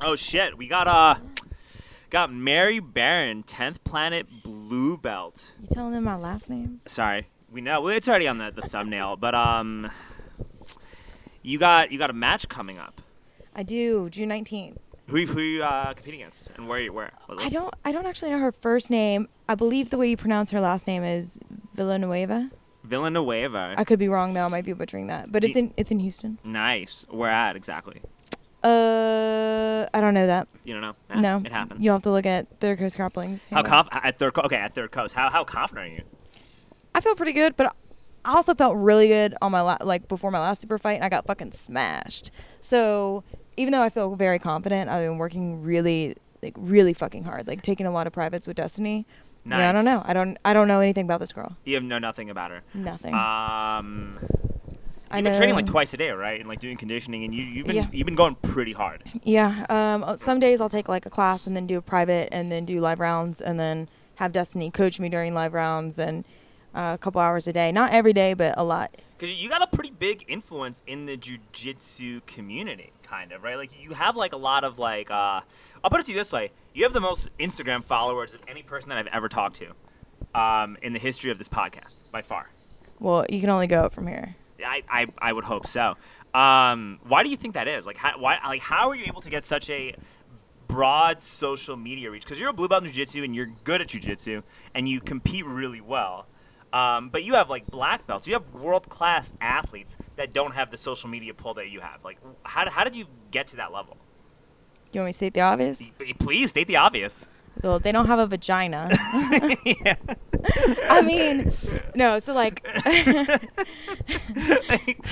Oh shit, we got Mary Barron, 10th Planet Blue Belt. You telling them my last name? Sorry, we know it's already on the thumbnail, but you got a match coming up. I do, June 19th. Who you competing against, and where? I don't actually know her first name. I believe the way you pronounce her last name is Villanueva. Villanueva. I could be wrong though. I might be butchering that, but it's in Houston. Nice. Where at exactly? I don't know that. You don't know? No. It happens. You'll have to look at Third Coast Grapplings. At Third Coast. How confident are you? I feel pretty good, but I also felt really good on my before my last super fight, and I got fucking smashed. So even though I feel very confident, I've been working really fucking hard, like taking a lot of privates with Destiny. Nice. Yeah, I don't know. I don't know anything about this girl. You know nothing about her. Nothing. You've been training like twice a day, right? And like doing conditioning, and you've been going pretty hard. Yeah. Some days I'll take like a class and then do a private and then do live rounds and then have Destiny coach me during live rounds and a couple hours a day. Not every day, but a lot. Because you got a pretty big influence in the jiu-jitsu community, kind of, right? Like you have like a lot of like, I'll put it to you this way: you have the most Instagram followers of any person that I've ever talked to, in the history of this podcast, by far. Well, you can only go up from here. I would hope so. Why do you think that is? Like, how are you able to get such a broad social media reach? Because you're a blue belt in jiu-jitsu and you're good at jiu-jitsu and you compete really well. But you have like black belts. You have world-class athletes that don't have the social media pull that you have. Like, how did you get to that level? You want me to state the obvious? Please state the obvious. Well, they don't have a vagina. Yeah. I mean, no, so like,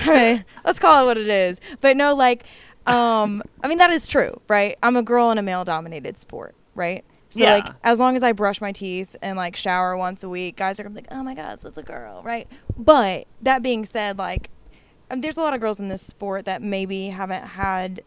right, let's call it what it is. But no, like, I mean, that is true, right? I'm a girl in a male-dominated sport, right? So, yeah. like, as long as I brush my teeth and, like, shower once a week, guys are going to be like, oh, my God, so it's a girl, right? But that being said, like, there's a lot of girls in this sport that maybe haven't had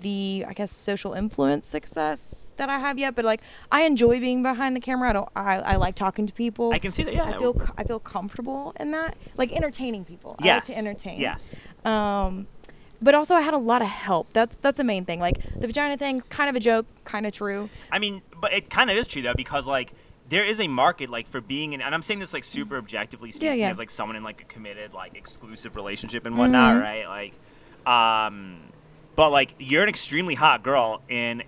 the, I guess, social influence success that I have yet. But like, I enjoy being behind the camera. I like talking to people. I can see that. Yeah. I feel comfortable in that, like entertaining people. Yes. I like to entertain. Yes. But also, I had a lot of help. That's the main thing. Like the vagina thing, kind of a joke, kind of true. I mean, but it kind of is true though, because like, there is a market like for being in, and I'm saying this like super objectively speaking, as like someone in like a committed like exclusive relationship and whatnot, right? Like, but like you're an extremely hot girl in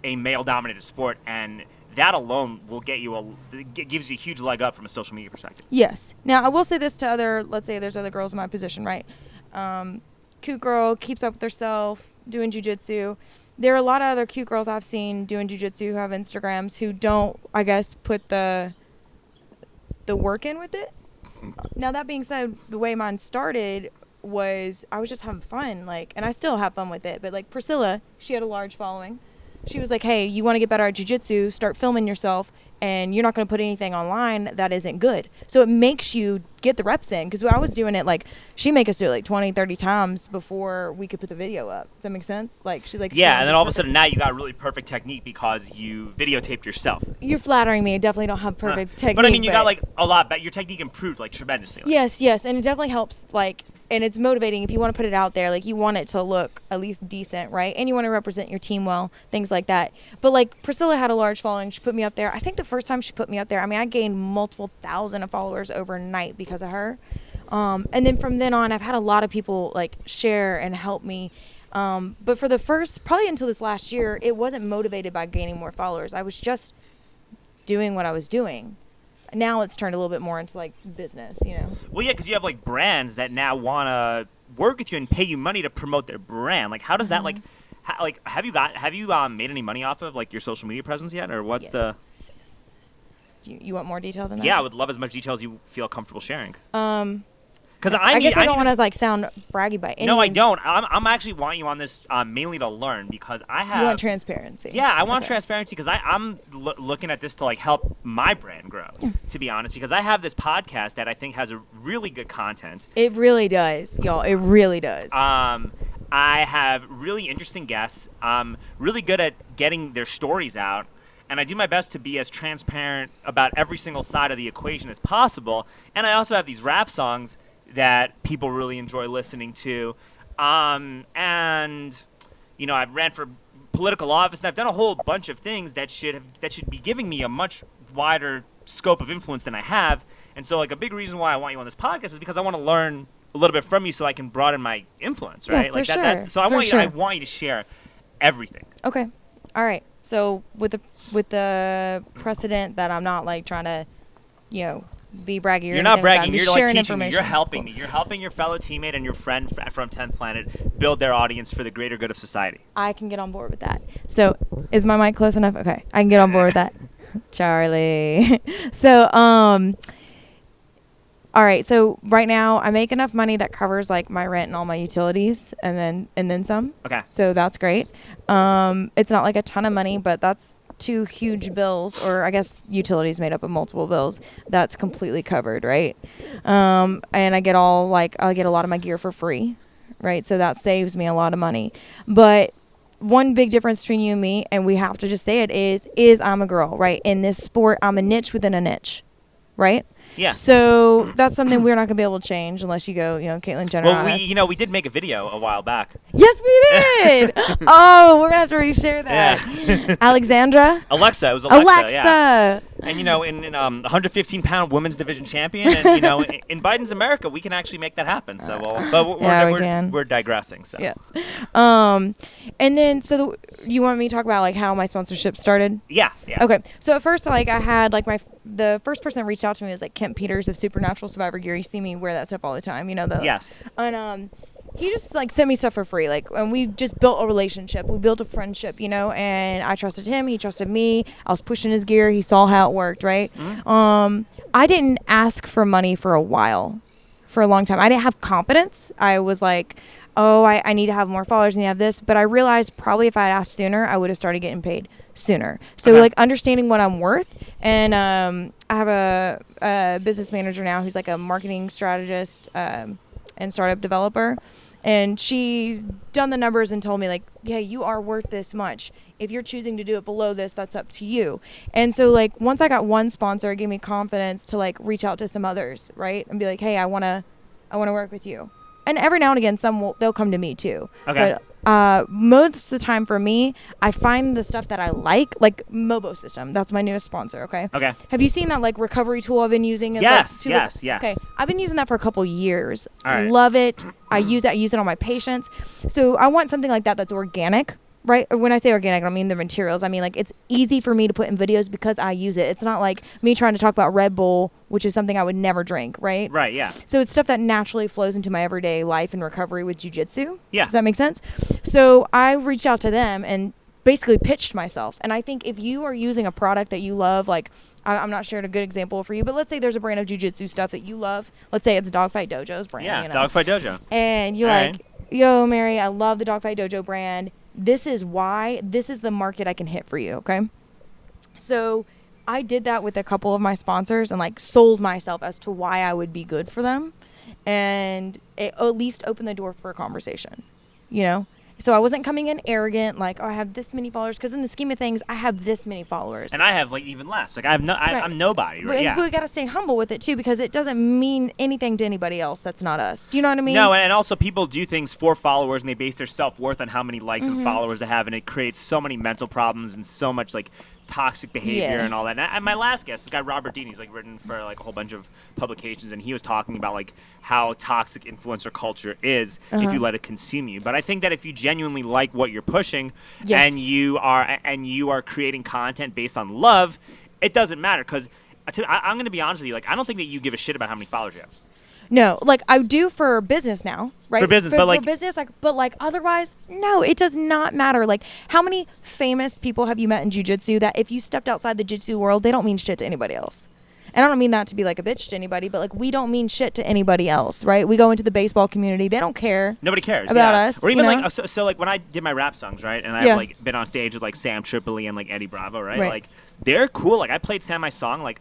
a male-dominated sport, and that alone will get you gives you a huge leg up from a social media perspective. Yes. Now I will say this to let's say there's other girls in my position, right? Cute girl, keeps up with herself, doing jiu-jitsu. There are a lot of other cute girls I've seen doing jiu-jitsu who have Instagrams who don't, I guess, put the work in with it. Now, that being said, the way mine started was I was just having fun, like, and I still have fun with it. But, like, Priscilla, she had a large following. She was like, hey, you want to get better at jiu-jitsu, start filming yourself, and you're not going to put anything online that isn't good. So it makes you get the reps in. Because I was doing it, like, she'd make us do it, like, 20, 30 times before we could put the video up. Does that make sense? Like, she's like... Yeah, and then all of a sudden now you got really perfect technique because you videotaped yourself. You're flattering me. I definitely don't have perfect technique. But, I mean, you got, like, a lot better. Your technique improved, like, tremendously. Like. Yes. And it definitely helps, like... And it's motivating if you want to put it out there. Like, you want it to look at least decent, right? And you want to represent your team well, things like that. But, like, Priscilla had a large following. She put me up there. I think the first time she put me up there, I mean, I gained multiple thousand of followers overnight because of her. And then from then on, I've had a lot of people, like, share and help me. But for the first, probably until this last year, it wasn't motivated by gaining more followers. I was just doing what I was doing. Now it's turned a little bit more into like business, you know. Well, yeah, because you have like brands that now want to work with you and pay you money to promote their brand. Like, how does that have you made any money off of like your social media presence yet, or what's the? Yes. Do you want more detail than that? Yeah, I would love as much detail as you feel comfortable sharing. Because I guess I don't want to like sound braggy by any No, I means. don't. I'm actually want you on this mainly to learn because I have. You want transparency. Yeah, I want transparency because I'm looking at this to like help my brand grow. Yeah. To be honest, because I have this podcast that I think has a really good content. It really does, y'all. It really does. I have really interesting guests. Really good at getting their stories out. and I do my best to be as transparent about every single side of the equation as possible. And I also have these rap songs that people really enjoy listening to. And, you know, I've ran for political office, and I've done a whole bunch of things that should be giving me a much wider scope of influence than I have. And so, like, a big reason why I want you on this podcast is because I want to learn a little bit from you so I can broaden my influence, right? Yeah, like for that, sure. that's so I want you to share everything. Okay. All right. So with the precedent that I'm not like trying to, you know, be braggy or You're not bragging. You're like teaching me. You're helping me. You're helping your fellow teammate and your friend from 10th Planet build their audience for the greater good of society. I can get on board with that. So is my mic close enough? Okay. I can get on board with that. Charlie. So, all right. So right now I make enough money that covers like my rent and all my utilities and then some. Okay. So that's great. It's not like a ton of money, but that's 2 huge bills, or I guess utilities made up of multiple bills. That's completely covered, right? And I get a lot of my gear for free, right? So that saves me a lot of money. But one big difference between you and me, and we have to just say it, is I'm a girl, right? In this sport, I'm a niche within a niche, right? Yeah. So that's something we're not gonna be able to change unless you go, you know, Caitlyn Jenner. Well, we did make a video a while back. Yes, we did. Oh, we're gonna have to reshare that. Yeah. Alexandra. Alexa. It was Alexa. Alexa. Yeah. And you know, in 115-pound women's division champion, and you know, in Biden's America, we can actually make that happen. So, we're digressing. So. Yes. And then you want me to talk about like how my sponsorship started? Yeah. Okay. So at first, like I had like the first person that reached out to me was like Kemp Peters of Supernatural Survivor Gear. You see me wear that stuff all the time, you know. Yes. And he just like sent me stuff for free, like, and we just built a relationship. We built a friendship, you know. And I trusted him, he trusted me. I was pushing his gear. He saw how it worked, right? Mm-hmm. I didn't ask for money for a while, for a long time. I didn't have confidence. I was like, oh, I need to have more followers, I need to have this. But I realized probably if I had asked sooner, I would have started getting paid sooner. So like understanding what I'm worth. And I have a business manager now who's like a marketing strategist and startup developer. And she's done the numbers and told me like, yeah, you are worth this much. If you're choosing to do it below this, that's up to you. And so like once I got one sponsor, it gave me confidence to like reach out to some others, right? And be like, hey, I want to work with you. And every now and again, they'll come to me too. Okay. But most of the time for me, I find the stuff that I like Mobo System. That's my newest sponsor. Okay. Okay. Have you seen that like recovery tool I've been using? Yes. Okay. I've been using that for a couple years. All right. Love it. I use it on my patients. So I want something like that that's organic. Right? When I say organic, I don't mean the materials. I mean, like, it's easy for me to put in videos because I use it. It's not like me trying to talk about Red Bull, which is something I would never drink, right? Right, yeah. So it's stuff that naturally flows into my everyday life and recovery with jiu-jitsu. Yeah. Does that make sense? So I reached out to them and basically pitched myself. And I think if you are using a product that you love, like, I'm not sharing a good example for you, but let's say there's a brand of jiu-jitsu stuff that you love. Let's say it's Dogfight Dojo's brand. Yeah, you know? Dogfight Dojo. And you're like, yo, Mary, I love the Dogfight Dojo brand. This is the market I can hit for you, okay? So I did that with a couple of my sponsors and like sold myself as to why I would be good for them. And it at least opened the door for a conversation, you know? So I wasn't coming in arrogant, like, oh, I have this many followers, because in the scheme of things, I have this many followers. And I have like even less. Like I'm nobody, right? But we got to stay humble with it too, because it doesn't mean anything to anybody else that's not us. Do you know what I mean? No, and also people do things for followers, and they base their self-worth on how many likes and followers they have, and it creates so many mental problems and so much like toxic behavior and all that. And my last guest, this guy Robert Dean, he's like written for like a whole bunch of publications, and he was talking about like how toxic influencer culture is if you let it consume you. But I think that if you genuinely like what you're pushing and you are creating content based on love, it doesn't matter. Because I'm going to be honest with you, like I don't think that you give a shit about how many followers you have. No, like I do for business now, right? For business, for business, like otherwise, no, it does not matter. Like, how many famous people have you met in jiu-jitsu that if you stepped outside the jiu-jitsu world, they don't mean shit to anybody else? And I don't mean that to be like a bitch to anybody, but like we don't mean shit to anybody else, right? We go into the baseball community, they don't care. Nobody cares about us. Or even you know? like so like when I did my rap songs, right? And I've like been on stage with like Sam Tripoli and like Eddie Bravo, right? Like they're cool. Like I played Sam my song like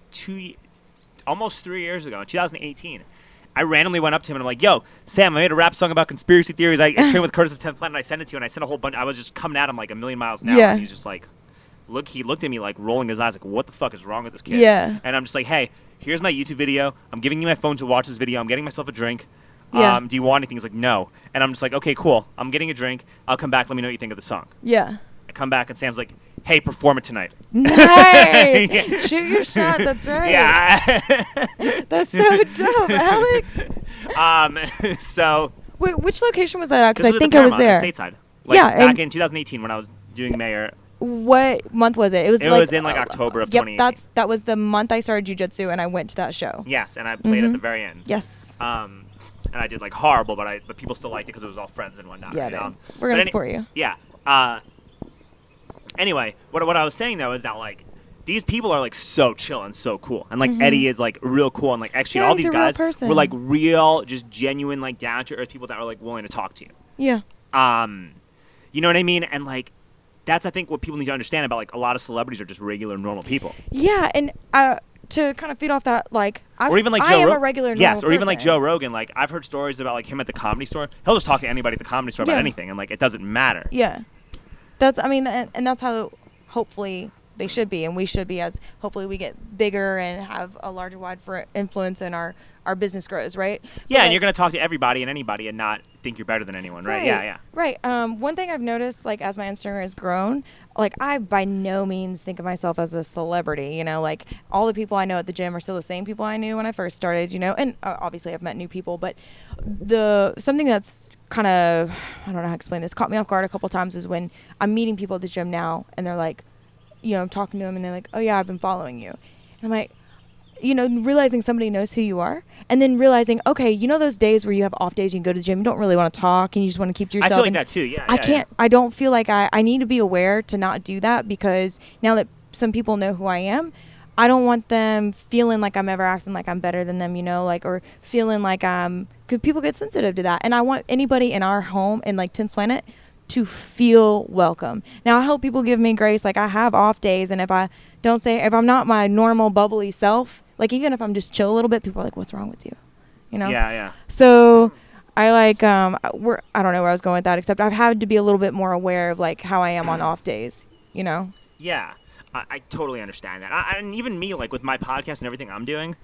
almost 3 years ago, in 2018. I randomly went up to him and I'm like, yo, Sam, I made a rap song about conspiracy theories. I trained with Curtis at 10th Planet and I sent it to you, and I sent a whole bunch. I was just coming at him like a million miles an hour. And he's just like, he looked at me like rolling his eyes like, what the fuck is wrong with this kid? Yeah. And I'm just like, hey, here's my YouTube video. I'm giving you my phone to watch this video. I'm getting myself a drink. Yeah. Do you want anything? He's like, no. And I'm just like, okay, cool. I'm getting a drink. I'll come back. Let me know what you think of the song. Yeah. I come back and Sam's like, hey, perform it tonight. Nice. Yeah. Shoot your shot. That's right. Yeah. That's so dope, Alex. So. Wait, which location was that at? Because I think I I was there. Stateside. Like, yeah. Back in 2018 when I was doing mayor. What month was it? It was in like October of yep, 2018. that was the month I started jiu-jitsu and I went to that show. Yes, and I played at the very end. Yes. And I did like horrible, but people still liked it because it was all friends and whatnot. Yeah, you know? We're gonna support you. Yeah. Anyway, what I was saying though is that like these people are like so chill and so cool, and like Eddie is like real cool, and like actually all these guys were like real, just genuine, like down to earth people that were like willing to talk to you. Yeah. You know what I mean? And like that's I think what people need to understand about like a lot of celebrities are just regular normal people. Yeah, and to kind of feed off that, like, or even like I am a regular normal yes, or even person. like Joe Rogan. Like I've heard stories about like him at the Comedy Store. He'll just talk to anybody at the Comedy Store about anything, and like it doesn't matter. Yeah, that's and that's how hopefully they should be, and we should be, as hopefully we get bigger and have a larger wide influence in our business grows, right? Yeah, and you're gonna talk to everybody and anybody and not think you're better than anyone, right? Yeah. Right. One thing I've noticed, like, as my Instagram has grown, like, I by no means think of myself as a celebrity, you know, like, all the people I know at the gym are still the same people I knew when I first started, you know, and obviously I've met new people, but something that's kind of, I don't know how to explain this, caught me off guard a couple times is when I'm meeting people at the gym now and they're like, you know, I'm talking to them and they're like, oh yeah, I've been following you. And I'm like, you know, realizing somebody knows who you are, and then realizing, okay, you know those days where you have off days, you go to the gym, you don't really want to talk, and you just want to keep to yourself. I feel like that too, yeah. I don't feel like I need to be aware to not do that, because now that some people know who I am, I don't want them feeling like I'm ever acting like I'm better than them, you know, like, or feeling like because people get sensitive to that, and I want anybody in our home, in like 10th Planet, to feel welcome. Now, I hope people give me grace, like, I have off days, and if I'm not my normal bubbly self, like, even if I'm just chill a little bit, people are like, what's wrong with you? You know? Yeah. So I like, I don't know where I was going with that, except I've had to be a little bit more aware of like how I am on off days, you know? Yeah. I totally understand that. And even me, like with my podcast and everything I'm doing,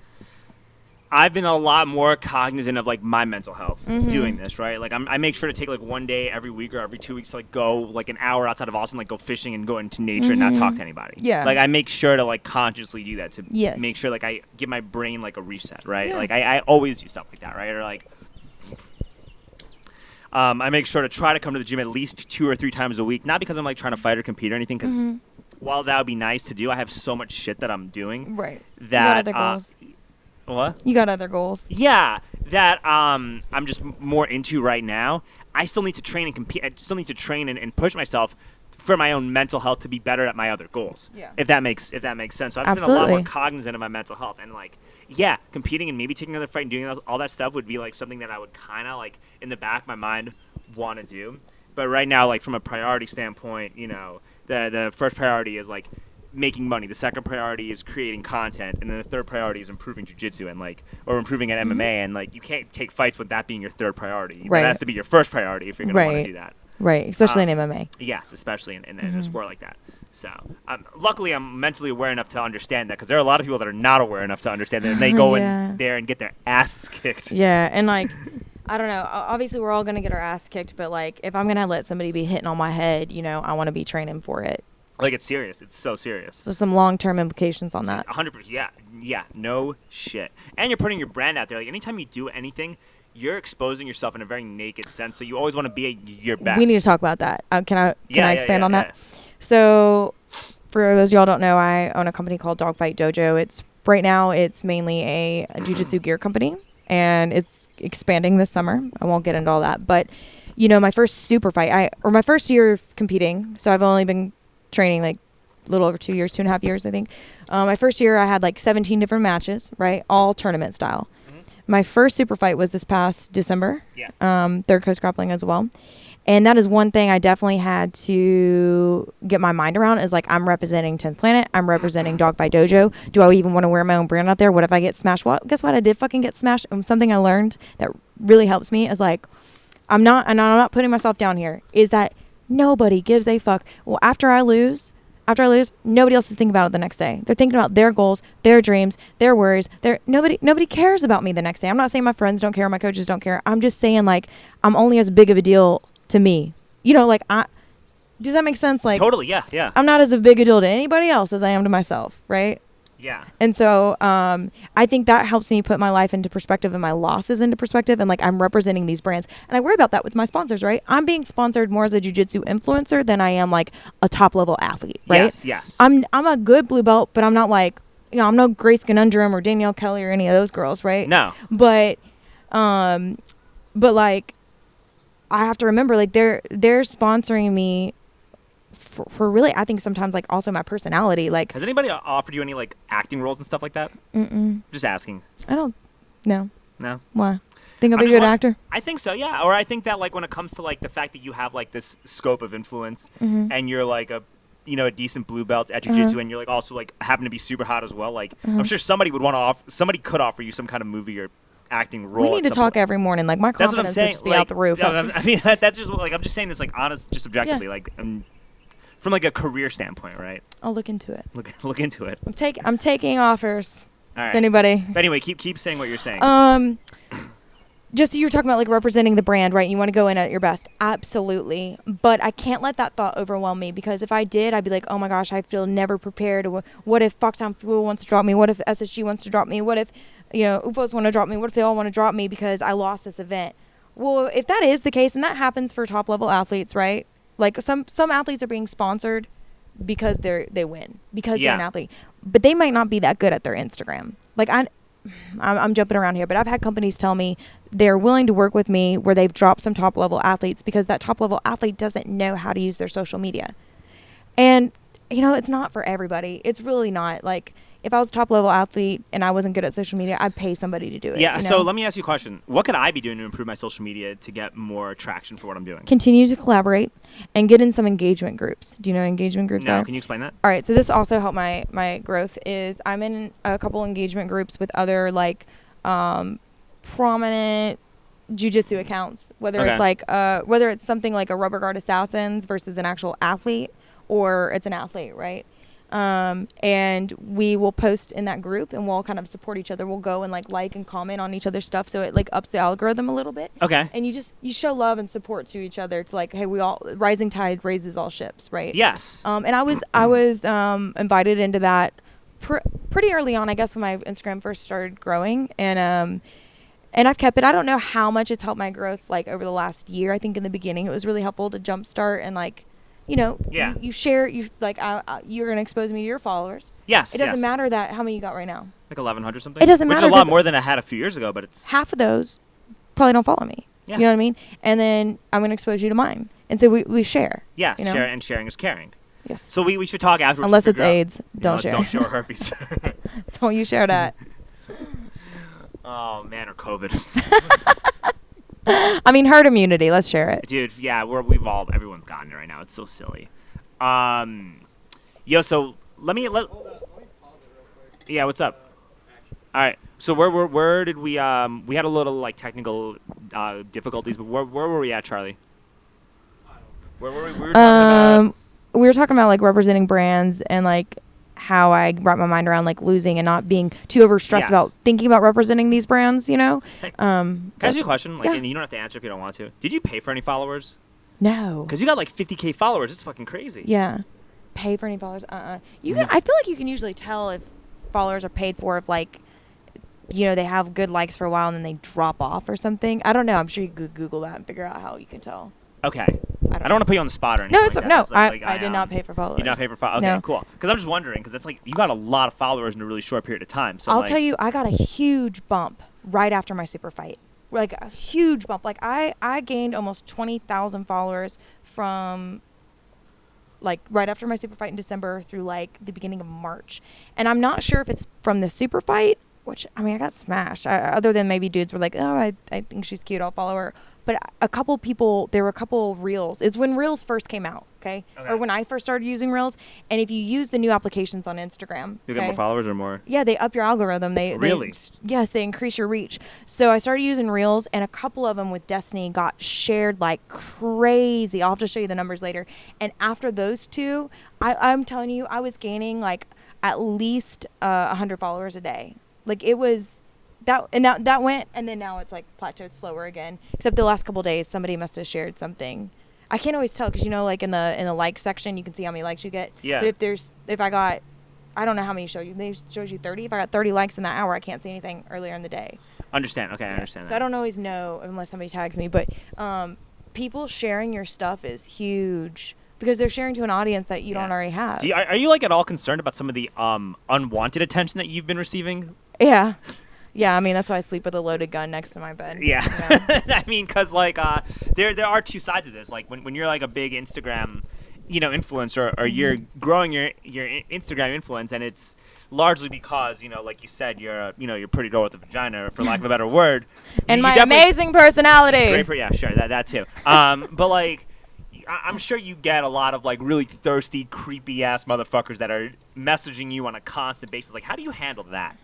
I've been a lot more cognizant of like my mental health doing this, right? Like I make sure to take like one day every week or every 2 weeks to like go like an hour outside of Austin, like go fishing and go into nature and not talk to anybody. Yeah. Like I make sure to like consciously do that to make sure like I give my brain like a reset, right? Yeah. Like I always do stuff like that, right? Or like I make sure to try to come to the gym at least 2 or 3 times a week, not because I'm like trying to fight or compete or anything, because while that would be nice to do, I have so much shit that I'm doing. Right. That you got other goals. What? You got other goals. Yeah, that I'm just more into right now. I still need to train and compete. I still need to train and push myself for my own mental health to be better at my other goals. Yeah. If that makes sense. So I've been a lot more cognizant of my mental health, and like, yeah, competing and maybe taking another fight and doing all that stuff would be like something that I would kind of like in the back of my mind want to do. But right now, like from a priority standpoint, you know, the first priority is like making money. The second priority is creating content, and then the third priority is improving jiu-jitsu and like, or improving at MMA. And like, you can't take fights with that being your third priority. Right. That has to be your first priority if you're going to want to do that. Right, especially in MMA. Yes, especially in a sport like that. So, luckily, I'm mentally aware enough to understand that, because there are a lot of people that are not aware enough to understand that, and they go in there and get their asses kicked. Yeah, and like, I don't know. Obviously, we're all going to get our ass kicked, but like, if I'm going to let somebody be hitting on my head, you know, I want to be training for it. Like, it's serious. It's so serious. So some long-term implications on that. 100%. Yeah. No shit. And you're putting your brand out there. Like, anytime you do anything, you're exposing yourself in a very naked sense. So you always want to be your best. We need to talk about that. Can I expand on that? So, for those of y'all don't know, I own a company called Dogfight Dojo. Right now it's mainly a jiu-jitsu gear company, and it's expanding this summer. I won't get into all that, but you know, my first super fight, my first year of competing. So I've only been training like a little over 2 years, 2.5 years, I think. My first year I had like 17 different matches, right? All tournament style. My first super fight was this past December. Yeah. Third Coast Grappling as well. And that is one thing I definitely had to get my mind around, is like, I'm representing 10th Planet. I'm representing Dogfight Dojo. Do I even want to wear my own brand out there? What if I get smashed? Well, guess what? I did fucking get smashed. And something I learned that really helps me is like, I'm not putting myself down here, is that nobody gives a fuck. Well, after I lose, after I lose, nobody else is thinking about it the next day. They're thinking about their goals, their dreams, their worries. Nobody cares about me the next day. I'm not saying my friends don't care, my coaches don't care. I'm just saying, like, I'm only as big of a deal to me. You know, like, does that make sense? Like, totally, yeah. I'm not as big a deal to anybody else as I am to myself, right? Yeah. And so I think that helps me put my life into perspective and my losses into perspective. And, like, I'm representing these brands. And I worry about that with my sponsors, right? I'm being sponsored more as a jiu-jitsu influencer than I am, like, a top-level athlete, right? Yes. I'm a good blue belt, but I'm not, like, you know, I'm no Grace Conundrum or Danielle Kelly or any of those girls, right? No. But like, I have to remember, like, they're sponsoring me for really, I think sometimes, like, also my personality. Like, has anybody offered you any, like, acting roles and stuff like that? Just asking. I don't. No. Why? Think I'll be a good actor? I think so, yeah. Or I think that, like, when it comes to, like, the fact that you have, like, this scope of influence and you're, like, a decent blue belt at jiu-jitsu and you're, like, also, like, happen to be super hot as well. Like, I'm sure somebody could offer you some kind of movie or acting role. We need to talk every morning. Like, my confidence would just be out the roof. No, I mean, that's just, like, I'm just saying this, like, honest, just objectively. Like, from, like, a career standpoint, right? I'll look into it. Look into it. I'm taking offers. All right. If anybody. But anyway, keep saying what you're saying. Just you were talking about, like, representing the brand, right? You want to go in at your best. Absolutely. But I can't let that thought overwhelm me, because if I did, I'd be like, oh my gosh, I feel never prepared. What if Foxhound Fuel wants to drop me? What if SSG wants to drop me? What if, you know, UFOs want to drop me? What if they all want to drop me because I lost this event? Well, if that is the case, and that happens for top level athletes, right? Like, some athletes are being sponsored because they win, because they're an athlete, but they might not be that good at their Instagram. Like, I'm jumping around here, but I've had companies tell me they're willing to work with me where they've dropped some top level athletes because that top level athlete doesn't know how to use their social media. And, you know, it's not for everybody. It's really not. Like, if I was a top level athlete and I wasn't good at social media, I'd pay somebody to do it. Yeah. You know? So let me ask you a question. What could I be doing to improve my social media to get more traction for what I'm doing? Continue to collaborate and get in some engagement groups. Do you know what engagement groups are? No. Can you explain that? All right. So this also helped my growth. Is I'm in a couple engagement groups with other, like, prominent jiu-jitsu accounts, whether it's like whether it's something like a Rubber Guard Assassins versus an actual athlete, or it's an athlete, right? And we will post in that group and we'll kind of support each other. We'll go and like and comment on each other's stuff, so it, like, ups the algorithm a little bit. Okay. And you show love and support to each other to, like, hey, we all, rising tide raises all ships, right? Yes. And I was invited into that pretty early on, I guess, when my Instagram first started growing, and I've kept it. I don't know how much it's helped my growth, like, over the last year. I think in the beginning it was really helpful to jumpstart and, like, you know, you share, you're going to expose me to your followers. Yes. It doesn't matter that how many you got right now. Like 1,100 something? It doesn't matter. Which is a lot more than I had a few years ago, but it's... Half of those probably don't follow me. Yeah. You know what I mean? And then I'm going to expose you to mine. And so we share. Yes, you know? and sharing is caring. Yes. So we should talk afterwards. Unless it's AIDS. Don't share. Don't share herpes. Don't you share that. Oh, man, or COVID. I mean, herd immunity. Let's share it. Dude, yeah, everyone's gotten it right now. It's so silly. So yeah, what's up? All right. So where did we had a little, like, technical difficulties, but where were we at, Charlie? Where were we? We were talking about... We were talking about, like, representing brands and, like, how I wrap my mind around, like, losing and not being too overstressed about thinking about representing these brands, you know? Can I ask you a question? Like, and you don't have to answer if you don't want to. Did you pay for any followers? No. Because you got, like, 50K followers. It's fucking crazy. Yeah. Pay for any followers? You can, I feel like you can usually tell if followers are paid for if, like, you know, they have good likes for a while and then they drop off or something. I don't know. I'm sure you could Google that and figure out how you can tell. Okay. I don't want to put you on the spot or anything. I did not pay for followers. You did not pay for followers? Okay, cool. Because I'm just wondering, because it's like you got a lot of followers in a really short period of time. So I'll tell you, I got a huge bump right after my super fight. Like, a huge bump. Like, I gained almost 20,000 followers from, like, right after my super fight in December through, like, the beginning of March. And I'm not sure if it's from the super fight, which, I mean, I got smashed. Other than maybe dudes were like, oh, I think she's cute, I'll follow her. But there were a couple reels. It's when reels first came out. Okay? Or when I first started using Reels. And if you use the new applications on Instagram, you get more followers or more? Yeah, they up your algorithm. Really? Yes, they increase your reach. So I started using Reels, and a couple of them with Destiny got shared like crazy. I'll have to show you the numbers later. And after those two, I'm telling you, I was gaining like at least 100 followers a day. Like it was that went, and then now it's like plateaued slower again. Except the last couple days, somebody must have shared something. I can't always tell because like in the like section, you can see how many likes you get. Yeah. But if I got, I don't know how many show you. They shows you 30. If I got 30 likes in that hour, I can't see anything earlier in the day. Understand? Okay, I understand. So that. I don't always know unless somebody tags me. But people sharing your stuff is huge because they're sharing to an audience that you don't already have. Are you like at all concerned about some of the unwanted attention that you've been receiving? Yeah. Yeah, I mean, that's why I sleep with a loaded gun next to my bed. Yeah. You know? I mean, because, like, there are two sides of this. Like, when you're, like, a big Instagram, influencer, or you're growing your Instagram influence, and it's largely because, like you said, you're pretty girl with a vagina, for lack of a better word. And my amazing personality. Yeah, sure, that too. But, like, I'm sure you get a lot of, like, really thirsty, creepy-ass motherfuckers that are messaging you on a constant basis. Like, how do you handle that?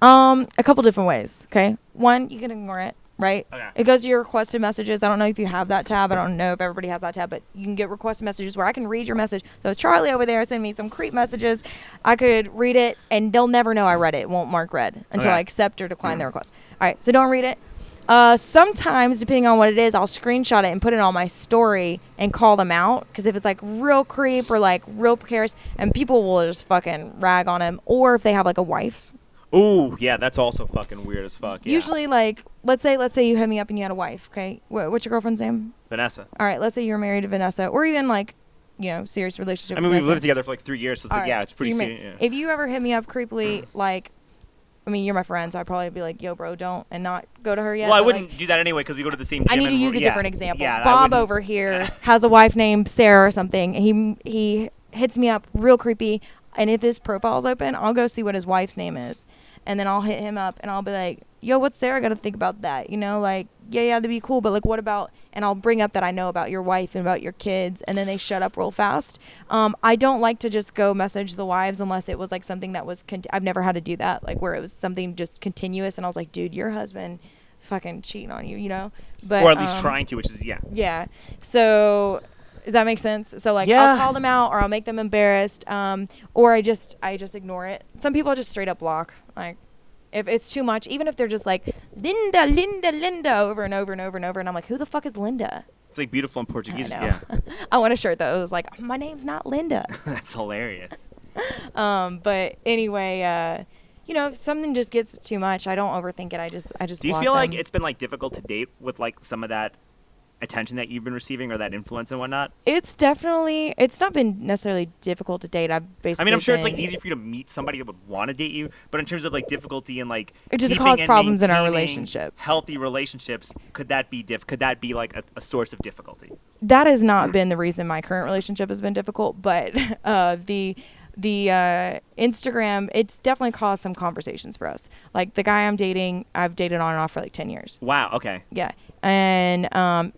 A couple different ways. Okay. One, you can ignore it, right? Okay. It goes to your requested messages. I don't know if you have that tab. I don't know if everybody has that tab, but you can get requested messages where I can read your message. So Charlie over there send me some creep messages. I could read it, and they'll never know I read it. It won't mark read until I accept or decline the request. All right. So don't read it. Sometimes, depending on what it is, I'll screenshot it and put it on my story and call them out. Because if it's like real creep or like real precarious, and people will just fucking rag on them, or if they have like a wife. Ooh, yeah, that's also fucking weird as fuck. Yeah. Usually, like, let's say you hit me up and you had a wife, okay? What's your girlfriend's name? Vanessa. All right, let's say you're married to Vanessa, or even, like, serious relationship I mean, with we've Vanessa. lived together for, like, 3 years, so it's like, it's pretty serious. Yeah. If you ever hit me up creepily, like, I mean, you're my friend, so I'd probably be like, yo, bro, don't, and not go to her yet. Well, I wouldn't do that anyway because we go to the same gym. I need to use a different example. Yeah, Bob over here has a wife named Sarah or something, and he hits me up real creepy, and if his profile's open, I'll go see what his wife's name is. And then I'll hit him up and I'll be like, yo, what's Sarah got to think about that? Like, yeah, that'd be cool. But like, what about, and I'll bring up that I know about your wife and about your kids. And then they shut up real fast. I don't like to just go message the wives unless it was like something that was, I've never had to do that. Like where it was something just continuous. And I was like, dude, your husband fucking cheating on you, But, or at least trying to, which is, Yeah. So does that make sense? So like I'll call them out or I'll make them embarrassed. Or I just ignore it. Some people just straight up block. Like if it's too much, even if they're just like Linda over and over and over and over, and I'm like, who the fuck is Linda? It's like beautiful in Portuguese. I know. Yeah. I want a shirt that was like, my name's not Linda. That's hilarious. But anyway, if something just gets too much, I don't overthink it. I just. Do you feel like it's been like difficult to date with like some of that attention that you've been receiving or that influence and whatnot? It's not been necessarily difficult to date. I'm sure it's like easy for you to meet somebody that would want to date you, but in terms of like difficulty and like it just causes problems in our relationship. Healthy relationships, could that be like a source of difficulty? That has not been the reason my current relationship has been difficult, but the Instagram, it's definitely caused some conversations for us. Like the guy I'm dating, I've dated on and off for like 10 years. Wow. Okay. Yeah. And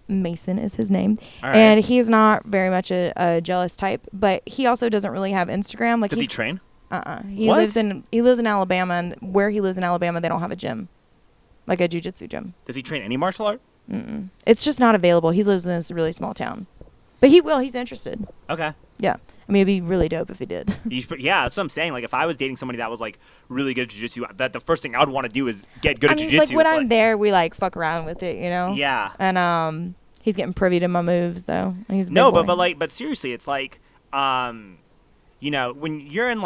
Mason is his name. All right. And he's not very much a jealous type, but he also doesn't really have Instagram. Like Does he train? He lives in Alabama, and where he lives in Alabama, they don't have a gym, like a jiu-jitsu gym. Does he train any martial art? Mm-mm. It's just not available. He lives in this really small town, but he will. He's interested. Okay. Yeah. I mean, it'd be really dope if he did. Yeah, that's what I'm saying. Like, if I was dating somebody that was, like, really good at jiu-jitsu, the first thing I would want to do is get good at jiu-jitsu. Like, when I'm there, we, like, fuck around with it, Yeah. And, he's getting privy to my moves, though. He's a big No, boy. but seriously, it's like, when you're in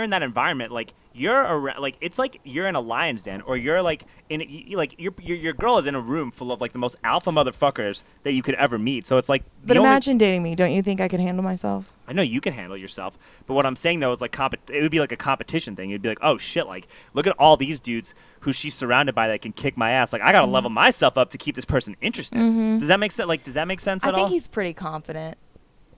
that environment, like, it's like you're in a lion's den, or you're like your girl is in a room full of like the most alpha motherfuckers that you could ever meet. So it's like. But imagine dating me. Don't you think I could handle myself? I know you can handle yourself, but what I'm saying though is like it would be like a competition thing. It'd be like, oh shit, like look at all these dudes who she's surrounded by that can kick my ass. Like I gotta level myself up to keep this person interested. Mm-hmm. Does that make sense? Like, does that make sense at all? I think he's pretty confident.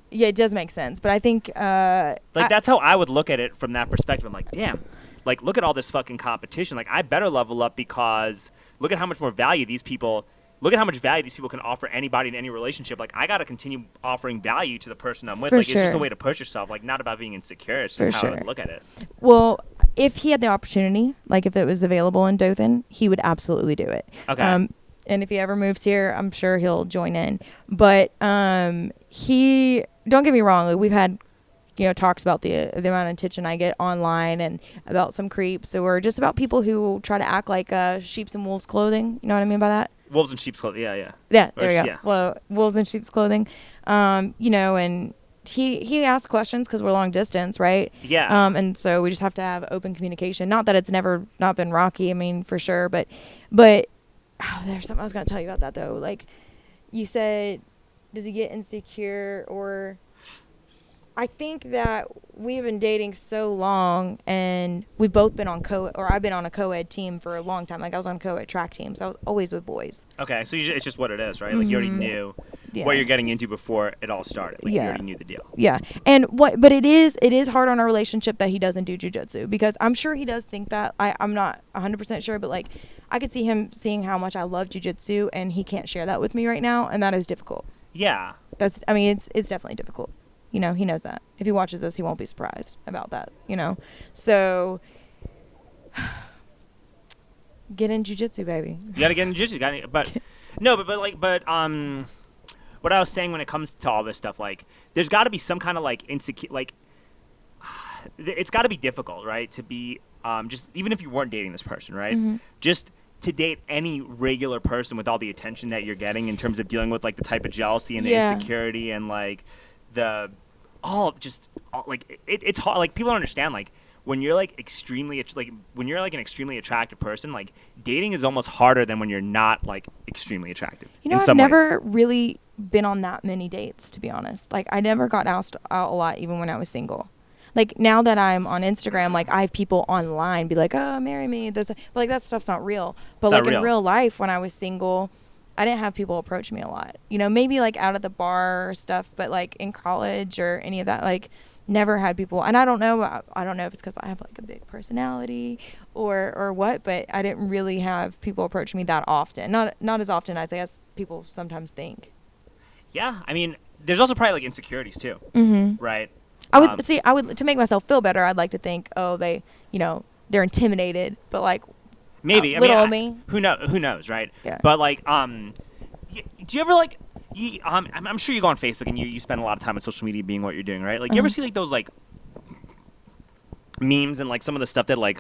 Yeah, it does make sense, but I think that's how I would look at it from that perspective. I'm like, damn. Like, look at all this fucking competition. Like, I better level up because look at how much more value these people, look at how much value these people can offer anybody in any relationship. Like, I got to continue offering value to the person I'm with. For like, sure. It's just a way to push yourself. Like, not about being insecure. It's just how I would look at it. Well, if he had the opportunity, like if it was available in Dothan, he would absolutely do it. Okay. And if he ever moves here, I'm sure he'll join in. But he, don't get me wrong, like, we've had, you know, talks about the amount of attention I get online and about some creeps or just about people who try to act like sheep's and wolves clothing. You know what I mean by that? Wolves in sheep's clothing. Yeah. Yeah, there you go. Yeah. Well, wolves in sheep's clothing. You know, and he asks questions because we're long distance, right? Yeah. And so we just have to have open communication. Not that it's never not been rocky. I mean, for sure. But there's something I was going to tell you about that, though. Like, you said, does he get insecure? Or I think that we've been dating so long, and we've both been on I've been on a co-ed team for a long time. Like, I was on co-ed track teams. I was always with boys. Okay, so it's just what it is, right? Like, you already knew what you're getting into before it all started. Like, you already knew the deal. Yeah. And but it is hard on our relationship that he doesn't do jiu-jitsu, because I'm sure he does think that. I'm not 100% sure, but like, I could see him seeing how much I love jiu-jitsu, and he can't share that with me right now, and that is difficult. Yeah. It's definitely difficult. You know, he knows that. If he watches this, he won't be surprised about that, you know. So get in jiu-jitsu, baby. You got to get in jiu-jitsu. But what I was saying when it comes to all this stuff, like, there's got to be some kind of, like, insecure, like, it's got to be difficult, right, to be just, even if you weren't dating this person, right, just to date any regular person with all the attention that you're getting in terms of dealing with, like, the type of jealousy and the insecurity and, like, it's hard. Like, people don't understand, like, when you're like when you're like an extremely attractive person, like, dating is almost harder than when you're not like extremely attractive. You know, I've never really been on that many dates, to be honest. Like, I never got asked out a lot, even when I was single. Like, now that I'm on Instagram, like, I have people online be like, oh, marry me. But like, that stuff's not real. But like, in real life, when I was single, I didn't have people approach me a lot. You know, maybe like out at the bar or stuff, but like in college or any of that, like, never had people. And I don't know if it's because I have like a big personality or what, but I didn't really have people approach me that often. Not as often as I guess people sometimes think. Yeah, I mean, there's also probably like insecurities too, right? I would to make myself feel better, I'd like to think, oh, they, you know, they're intimidated, but like, maybe me. Who knows, right? Yeah. But like, do you ever like? I'm sure you go on Facebook and you spend a lot of time on social media being what you're doing, right? Like, you ever see like those like memes and like some of the stuff that like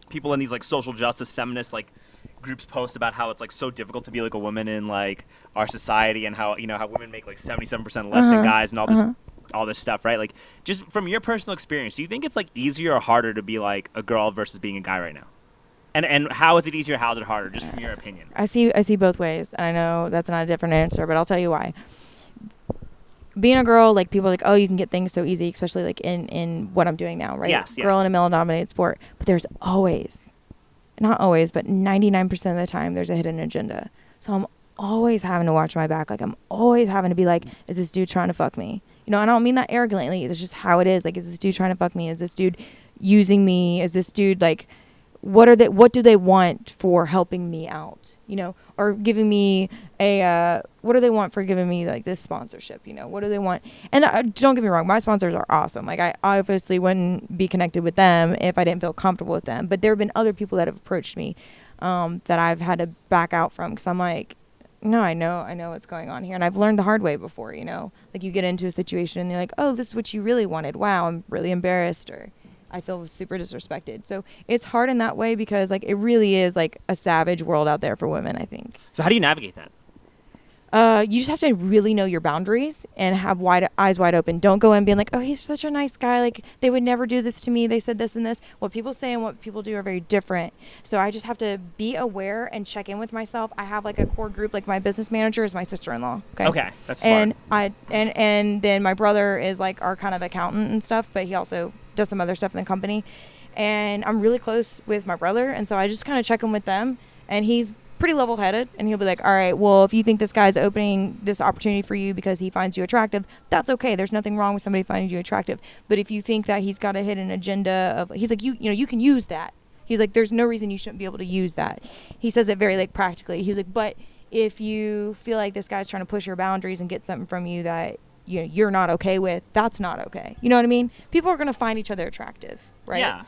people in these like social justice feminist like groups post about how it's like so difficult to be like a woman in like our society, and how, you know, how women make like 77% less than guys and all this stuff, right? Like, just from your personal experience, do you think it's like easier or harder to be like a girl versus being a guy right now? And how is it easier? How is it harder? Just from your opinion. I see both ways, and I know that's not a different answer, but I'll tell you why. Being a girl, like, people are like, oh, you can get things so easy, especially like in what I'm doing now, right? Yes. Yeah. Girl in a male-dominated sport, but there's always, not always, but 99% of the time, there's a hidden agenda. So I'm always having to watch my back. Like, I'm always having to be like, is this dude trying to fuck me? You know, I don't mean that arrogantly. It's just how it is. Like, is this dude trying to fuck me? Is this dude using me? Is this dude like, what do they want for helping me out, you know, or giving me what do they want for giving me like this sponsorship, you know, what do they want? And don't get me wrong, my sponsors are awesome. Like, I obviously wouldn't be connected with them if I didn't feel comfortable with them, but there have been other people that have approached me that I've had to back out from, because I'm like, no, I know what's going on here, and I've learned the hard way before, you know, like, you get into a situation and you're like, oh, this is what you really wanted, wow, I'm really embarrassed, or I feel super disrespected. So it's hard in that way, because like, it really is like a savage world out there for women, I think. So how do you navigate that? You just have to really know your boundaries and have eyes wide open. Don't go in being like, oh, he's such a nice guy, like, they would never do this to me, they said this and this. What people say and what people do are very different. So I just have to be aware and check in with myself. I have like a core group. Like, my business manager is my sister-in-law. Okay, that's smart. And then my brother is like our kind of accountant and stuff, but he also does some other stuff in the company. And I'm really close with my brother, and so I just kind of check in with them, and he's pretty level-headed, and he'll be like, all right, well, if you think this guy's opening this opportunity for you because he finds you attractive, that's okay. There's nothing wrong with somebody finding you attractive. But if you think that he's got a hidden agenda of, he's like, you know, you can use that. He's like, there's no reason you shouldn't be able to use that. He says it very like practically. He was like, but if you feel like this guy's trying to push your boundaries and get something from you that you're not okay with, that's not okay. You know what I mean? People are going to find each other attractive, right? Yeah.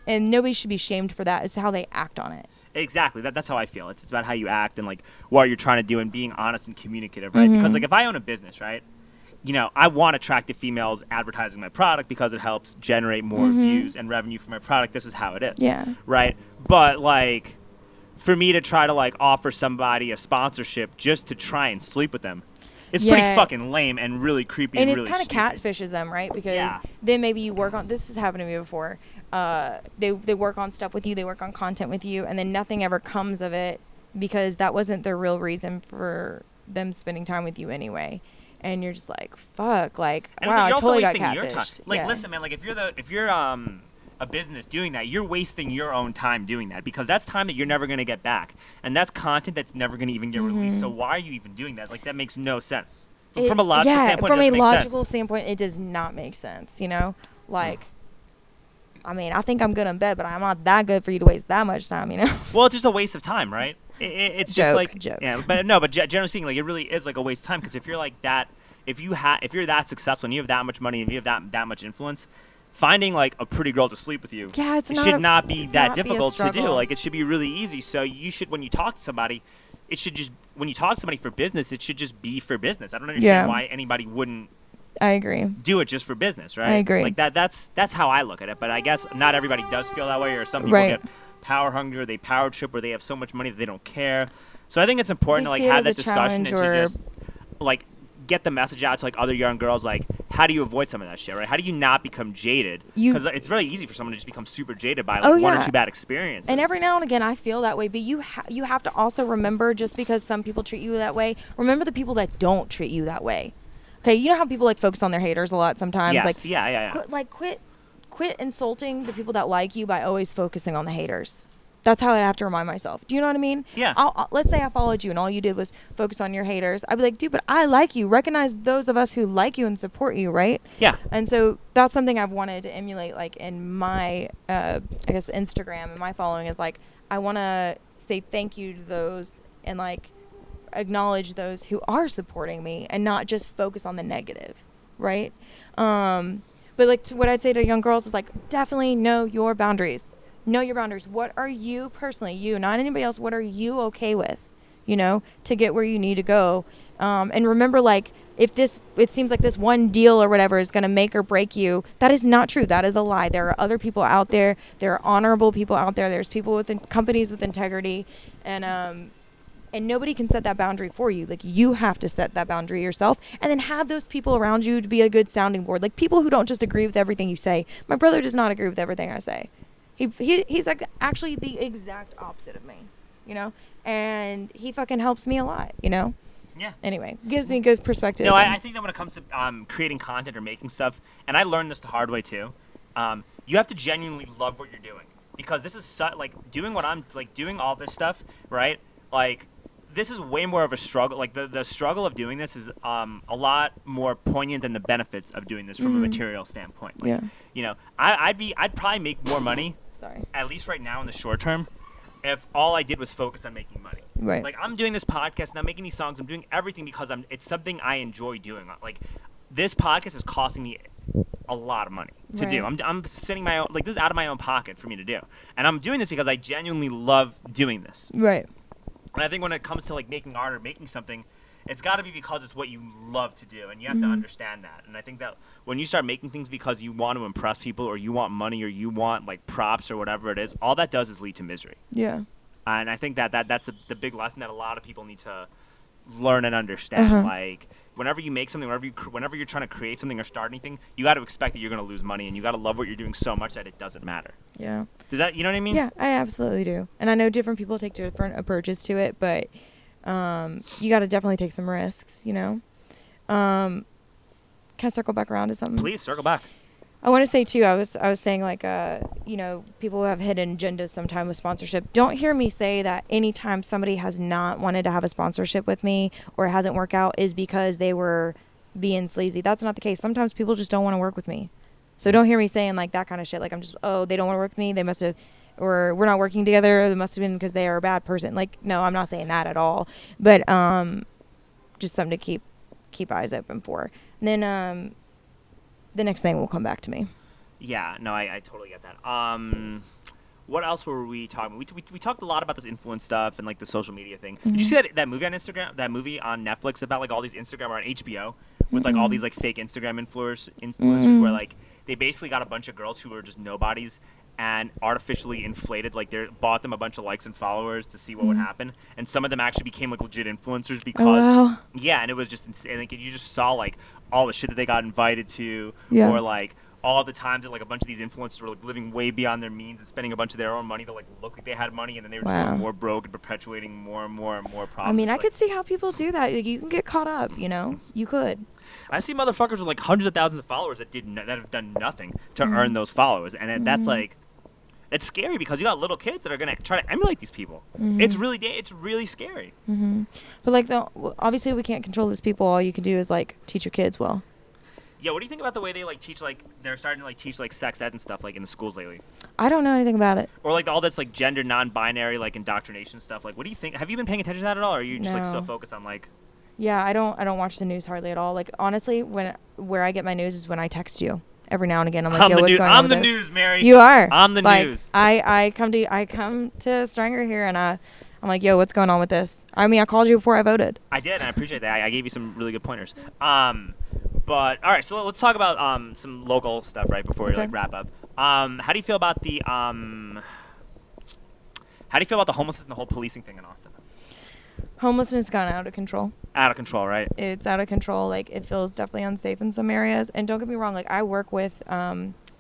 And nobody should be shamed for that. It's how they act on it. Exactly. That's how I feel. It's about how you act and like what you're trying to do and being honest and communicative, right? Because like if I own a business, right, I want attractive females advertising my product because it helps generate more views and revenue for my product. This is how it is. Yeah. Right. But like for me to try to like offer somebody a sponsorship just to try and sleep with them, it's pretty fucking lame and really creepy and really stupid. And it kind of catfishes them, right? Because then maybe you work on, this has happened to me before, they work on stuff with you, they work on content with you, and then nothing ever comes of it because that wasn't the real reason for them spending time with you anyway. And you're just like, fuck, like, and wow, I totally got catfished. Like, listen, man, like if you're a business doing that, you're wasting your own time doing that because that's time that you're never going to get back. And that's content that's never going to even get released. So why are you even doing that? Like, that makes no sense. From a logical standpoint, from a logical standpoint, it does not make sense, Like, I mean, I think I'm good in bed, but I'm not that good for you to waste that much time, Well, it's just a waste of time, right? It's just like, yeah, but generally speaking, like, it really is like a waste of time because if you're like that, if you're that successful and you have that much money and you have that much influence, finding like a pretty girl to sleep with you should not be that difficult to do. Like, it should be really easy. So you should, when you talk to somebody, when you talk to somebody for business, it should just be for business. I don't understand why anybody wouldn't. I agree. Do it just for business, right? I agree. Like that's how I look at it. But I guess not everybody does feel that way, or some people get power hungry, or they power trip, or they have so much money that they don't care. So I think it's important to like have that discussion and to just like get the message out to like other young girls, like how do you avoid some of that shit, right? How do you not become jaded? Because it's really easy for someone to just become super jaded by like one or two bad experiences. And every now and again I feel that way, but you have to also remember, just because some people treat you that way, remember the people that don't treat you that way. Okay, you know how people like focus on their haters a lot sometimes? Yes, like quit insulting the people that like you by always focusing on the haters. That's how I have to remind myself. Do you know what I mean? Yeah. Let's say I followed you and all you did was focus on your haters. I'd be like, dude, but I like you. Recognize those of us who like you and support you, right? Yeah. And so that's something I've wanted to emulate, like in my, I guess, Instagram and my following is like, I want to say thank you to those and like acknowledge those who are supporting me and not just focus on the negative, right? But like what I'd say to young girls is like, definitely know your boundaries. Know your boundaries. What are you personally, not anybody else, what are you okay with, to get where you need to go? And remember, like, it seems like this one deal or whatever is going to make or break you, that is not true. That is a lie. There are other people out there. There are honorable people out there. There's people within companies with integrity. And nobody can set that boundary for you. Like, you have to set that boundary yourself, and then have those people around you to be a good sounding board. Like, people who don't just agree with everything you say. My brother does not agree with everything I say. He's like actually the exact opposite of me, and he fucking helps me a lot, Yeah. Anyway, gives me good perspective. No, I think that when it comes to creating content or making stuff, and I learned this the hard way too, you have to genuinely love what you're doing, because this is like doing what I'm like doing all this stuff, right? Like, this is way more of a struggle. Like the struggle of doing this is a lot more poignant than the benefits of doing this from a material standpoint. Like, I'd probably make more money. At least right now in the short term, if all I did was focus on making money. Right. Like, I'm doing this podcast and I'm making these songs. I'm doing everything because it's something I enjoy doing. Like, this podcast is costing me a lot of money to do. I'm spending my own, like, this is out of my own pocket for me to do. And I'm doing this because I genuinely love doing this. Right. And I think when it comes to like making art or making something, it's got to be because it's what you love to do, and you have to understand that. And I think that when you start making things because you want to impress people, or you want money, or you want like props or whatever it is, all that does is lead to misery. Yeah. And I think that's the big lesson that a lot of people need to learn and understand. Like, whenever you make something, whenever you're trying to create something or start anything, you got to expect that you're going to lose money, and you got to love what you're doing so much that it doesn't matter. Yeah. Does that, you know what I mean? Yeah, I absolutely do. And I know different people take different approaches to it, but you got to definitely take some risks, Can I circle back around to something? Please circle back. I want to say too, I was saying like, people who have hidden agendas sometimes with sponsorship. Don't hear me say that anytime somebody has not wanted to have a sponsorship with me or it hasn't worked out is because they were being sleazy. That's not the case. Sometimes people just don't want to work with me. So don't hear me saying like that kind of shit. Like I'm just, oh, they don't want to work with me. They must have, or we're not working together. It must have been because they are a bad person. Like, no, I'm not saying that at all. But just something to keep eyes open for. And then the next thing will come back to me. Yeah, no, I totally get that. What else were we talking about? We talked a lot about this influence stuff and like the social media thing. Mm-hmm. Did you see that movie on Instagram? That movie on Netflix about like all these Instagram or on HBO with like all these like fake Instagram influencers where like they basically got a bunch of girls who were just nobodies and artificially inflated, like they bought them a bunch of likes and followers to see what would happen, and some of them actually became like legit influencers because yeah, and it was just insane. Like you just saw like all the shit that they got invited to, or like all the times that like a bunch of these influencers were like living way beyond their means and spending a bunch of their own money to like look like they had money, and then they were just going more broke and perpetuating more and more and more problems. I mean, I could see how people do that. Like, you can get caught up, you know. You could. I see motherfuckers with like hundreds of thousands of followers that have done nothing to earn those followers, and that's like, it's scary because you got little kids that are gonna try to emulate these people. It's really scary. But like, obviously we can't control these people. All you can do is like teach your kids well. Yeah, what do you think about the way they like teach, like they're starting to like teach like sex ed and stuff like in the schools lately? I don't know anything about it. Or like all this like gender non-binary like indoctrination stuff. Like, what do you think? Have you been paying attention to that at all, or are you just like so focused on like? Yeah, I don't watch the news hardly at all. Like honestly, where I get my news is when I text you every now and again. I'm like, yo, what's going on? I'm the news, Mary. You are. I'm the news. I come to Stranger here and I'm like, yo, what's going on with this? I mean, I called you before I voted. I did, and I appreciate that. I gave you some really good pointers. But all right, so let's talk about some local stuff right before we like wrap up. How do you feel about the homelessness and the whole policing thing in Austin? Homelessness has gone out of control. Out of control, right? It's out of control. Like, it feels definitely unsafe in some areas. And don't get me wrong, like I work with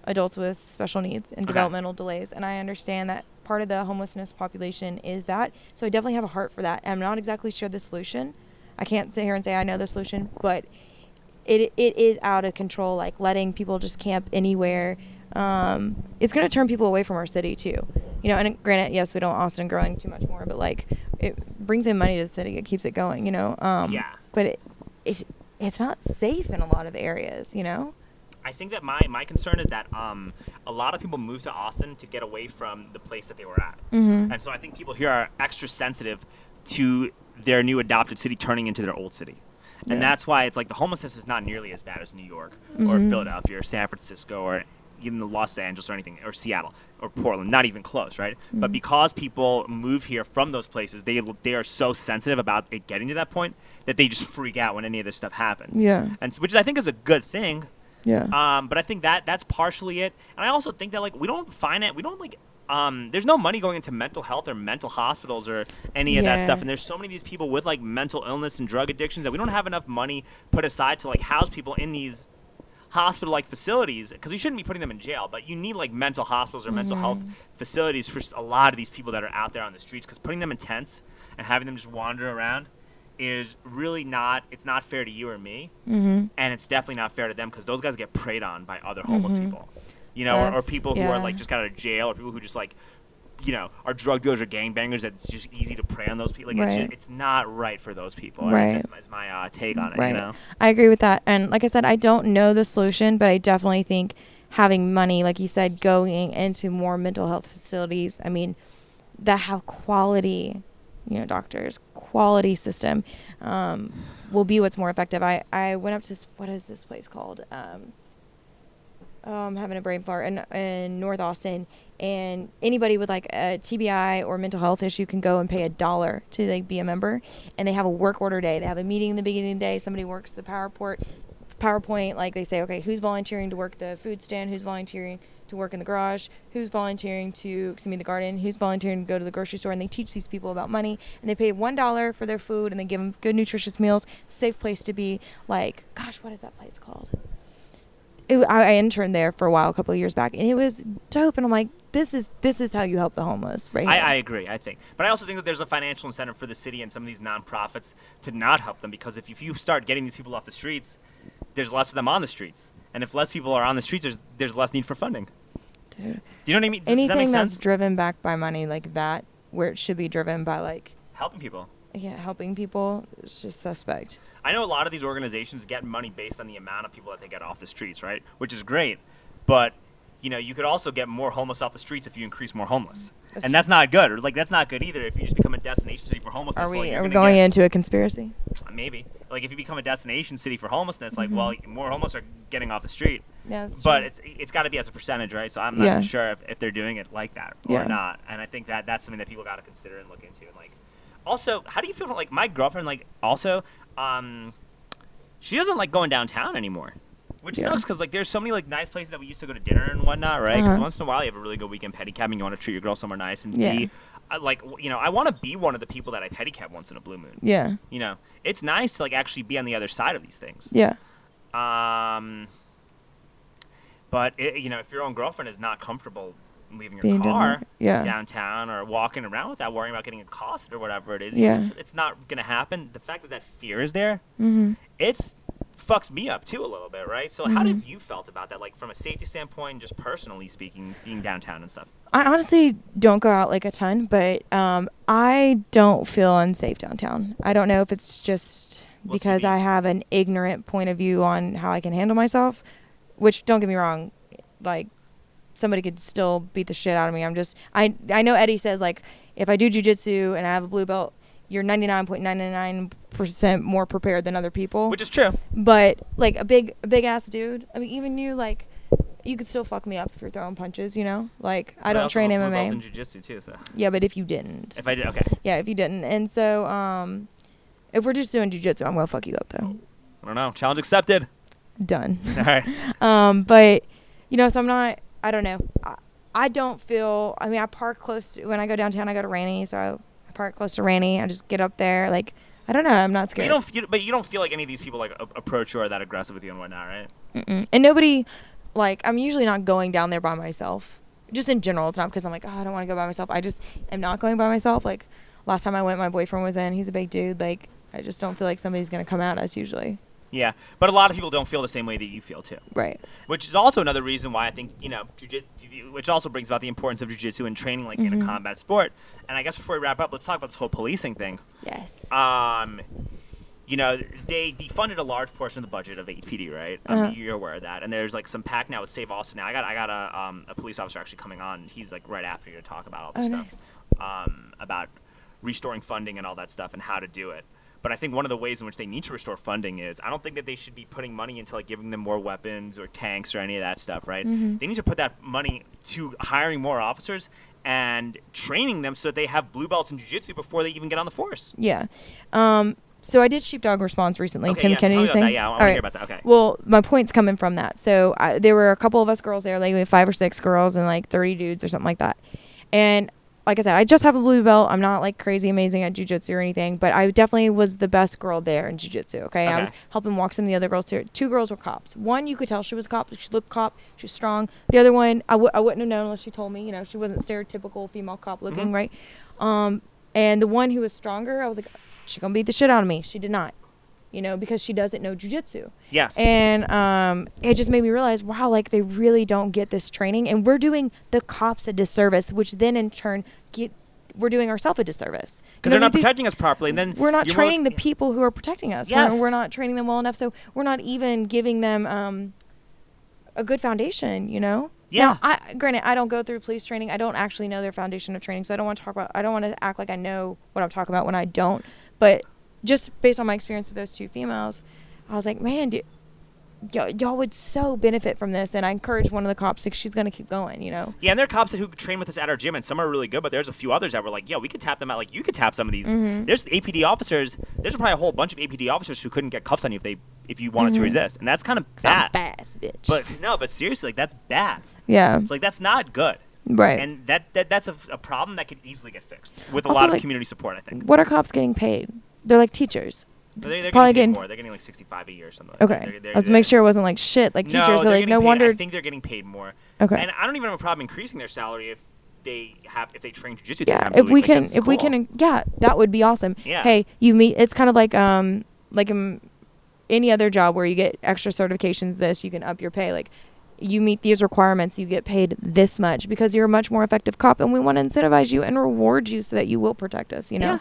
adults with special needs and developmental delays, and I understand that part of the homelessness population is that. So I definitely have a heart for that. I'm not exactly sure the solution. I can't sit here and say I know the solution, but it is out of control. Like letting people just camp anywhere. It's going to turn people away from our city too. You know, and granted, yes, we don't want Austin growing too much more, but like it brings in money to the city. It keeps it going, you know. But it's not safe in a lot of areas, you know. I think that my concern is that a lot of people move to Austin to get away from the place that they were at. And so I think people here are extra sensitive to their new adopted city turning into their old city. And that's why it's like the homelessness is not nearly as bad as New York or Philadelphia or San Francisco or even Los Angeles or anything, or Seattle or Portland, not even close, right? But because people move here from those places, they are so sensitive about it getting to that point that they just freak out when any of this stuff happens. And which I think is a good thing. But I think that's partially it. And I also think that like there's no money going into mental health or mental hospitals or any of that stuff. And there's so many of these people with like mental illness and drug addictions that we don't have enough money put aside to like house people in these hospital-like facilities, because you shouldn't be putting them in jail, but you need like mental hospitals or mental health facilities for a lot of these people that are out there on the streets, because putting them in tents and having them just wander around is really it's not fair to you or me, and it's definitely not fair to them, because those guys get preyed on by other homeless people, you know, or people who are like just got out of jail, or people who just like, you know, are drug dealers or gangbangers. That's just easy to prey on those people. Like it's not right for those people. I mean, that's my take on it. You know, I agree with that. And like I said, I don't know the solution, but I definitely think having money, like you said, going into more mental health facilities, I mean, that have quality, you know, doctors, quality system, will be what's more effective. I went up to, what is this place called? I'm having a brain fart in North Austin, and anybody with like a TBI or mental health issue can go and pay $1 to like be a member, and they have a work order day. They have a meeting in the beginning of the day. Somebody works the PowerPoint, like they say, okay, who's volunteering to work the food stand? Who's volunteering to work in the garage? Who's volunteering to the garden? Who's volunteering to go to the grocery store? And they teach these people about money, and they pay $1 for their food, and they give them good, nutritious meals, safe place to be. Like, gosh, what is that place called? I interned there for a while, a couple of years back, and it was dope. And I'm like, this is how you help the homeless, right? I agree, I think. But I also think that there's a financial incentive for the city and some of these nonprofits to not help them, because if you start getting these people off the streets, there's less of them on the streets. And if less people are on the streets, there's less need for funding. Dude. Do you know what I mean? Anything does that make sense? That's driven back by money like that, where it should be driven by like helping people. Yeah, helping people is just suspect. I know a lot of these organizations get money based on the amount of people that they get off the streets, right? Which is great. but you could also get more homeless off the streets if you increase more homeless. That's not good. Or that's not good either. If you just become a destination city for homelessness, are we going into a conspiracy? Maybe. If you become a destination city for homelessness, more homeless are getting off the street. Yeah, that's but true. it's got to be as a percentage, right? So I'm not sure if they're doing it like that or not. And I think that's something that people got to consider and look into. And also, how do you feel from my girlfriend? She doesn't like going downtown anymore. Which sucks because there's so many nice places that we used to go to dinner and whatnot, right? Because once in a while you have a really good weekend pedicab and you want to treat your girl somewhere nice and be, I want to be one of the people that I pedicab once in a blue moon. Yeah. It's nice to actually be on the other side of these things. Yeah. But if your own girlfriend is not comfortable leaving your car downtown or walking around without worrying about getting accosted or whatever it is, it's not gonna happen. The fact that fear is there, it's fucks me up too a little bit, right? So how did you felt about that, from a safety standpoint and just personally speaking, being downtown and stuff? I honestly don't go out a ton, but I don't feel unsafe downtown. I don't know if it's just because I have an ignorant point of view on how I can handle myself, which, don't get me wrong, somebody could still beat the shit out of me. I know Eddie says if I do jiu-jitsu and I have a blue belt, you're 99.99% more prepared than other people. Which is true. But a big ass dude, I mean, even you you could still fuck me up if you're throwing punches, I don't train MMA. I in jiu-jitsu too, so. Yeah, but if you didn't. If I did, okay. Yeah, if you didn't. And so if we're just doing jiu-jitsu, I'm going to fuck you up though. I don't know. Challenge accepted. Done. All right. But so I'm not, I don't know. I don't feel, I park close to, when I go downtown, I go to Rainey, so I park close to Rainey. I just get up there. I don't know. I'm not scared. But you don't feel like any of these people approach you or are that aggressive with you and whatnot, right? Mm-mm. And nobody, I'm usually not going down there by myself. Just in general, it's not because I'm I don't want to go by myself. I just am not going by myself. Last time I went, my boyfriend was in. He's a big dude. I just don't feel like somebody's gonna come at us usually. Yeah, but a lot of people don't feel the same way that you feel too. Right. Which is also another reason why I think which also brings about the importance of jiu-jitsu and training in a combat sport. And I guess before we wrap up, let's talk about this whole policing thing. Yes. They defunded a large portion of the budget of APD, right? You're aware of that. And there's some pact now with Save Austin. Now I got a police officer actually coming on. He's right after you to talk about all this stuff, about restoring funding and all that stuff and how to do it. But I think one of the ways in which they need to restore funding is I don't think that they should be putting money into giving them more weapons or tanks or any of that stuff, right? They need to put that money to hiring more officers and training them so that they have blue belts in jiu-jitsu before they even get on the force. Yeah. So I did sheepdog response recently. Okay, Tim Kennedy's thing. I want to hear about that. Okay. Well, my point's coming from that. So there were a couple of us girls there, 5 or 6 girls and 30 dudes or something like that. And like I said, I just have a blue belt. I'm not crazy amazing at jiu-jitsu or anything, but I definitely was the best girl there in jiu-jitsu, okay? I was helping walk some of the other girls too. 2 girls were cops. One, you could tell she was a cop. She looked cop. She was strong. The other one, I wouldn't have known unless she told me. She wasn't stereotypical female cop looking, right? And the one who was stronger, I was she's going to beat the shit out of me. She did not. Because she doesn't know jiu-jitsu. Yes. And it just made me realize, wow, they really don't get this training. And we're doing the cops a disservice, which then in turn we're doing ourselves a disservice. Because they're not protecting us properly. And then we're not training the people who are protecting us. Yes. We're not training them well enough. So we're not even giving them a good foundation, Yeah. Now, granted, I don't go through police training. I don't actually know their foundation of training. So I don't want to act like I know what I'm talking about when I don't. But just based on my experience with those 2 females, I was man, y'all would so benefit from this. And I encouraged one of the cops, she's going to keep going, Yeah, and there are cops who train with us at our gym, and some are really good, but there's a few others that were we could tap them out. You could tap some of these. There's APD officers. There's probably a whole bunch of APD officers who couldn't get cuffs on you if you wanted to resist. And that's kind of bad. Fast, bitch. But seriously, that's bad. Yeah. That's not good. Right. And that's a problem that could easily get fixed with a lot of community support, I think. What are cops getting paid? They're teachers. They're probably getting more. They're getting $65 a year or something. Okay. I was to make sure it wasn't shit teachers. No, no wonder. I think they're getting paid more. Okay. And I don't even have a problem increasing their salary if they train jiu-jitsu. Yeah. If we can, that would be awesome. Yeah. Hey, you meet. It's kind of like any other job where you get extra certifications. You can up your pay. You meet these requirements, you get paid this much because you're a much more effective cop, and we want to incentivize you and reward you so that you will protect us. Yeah.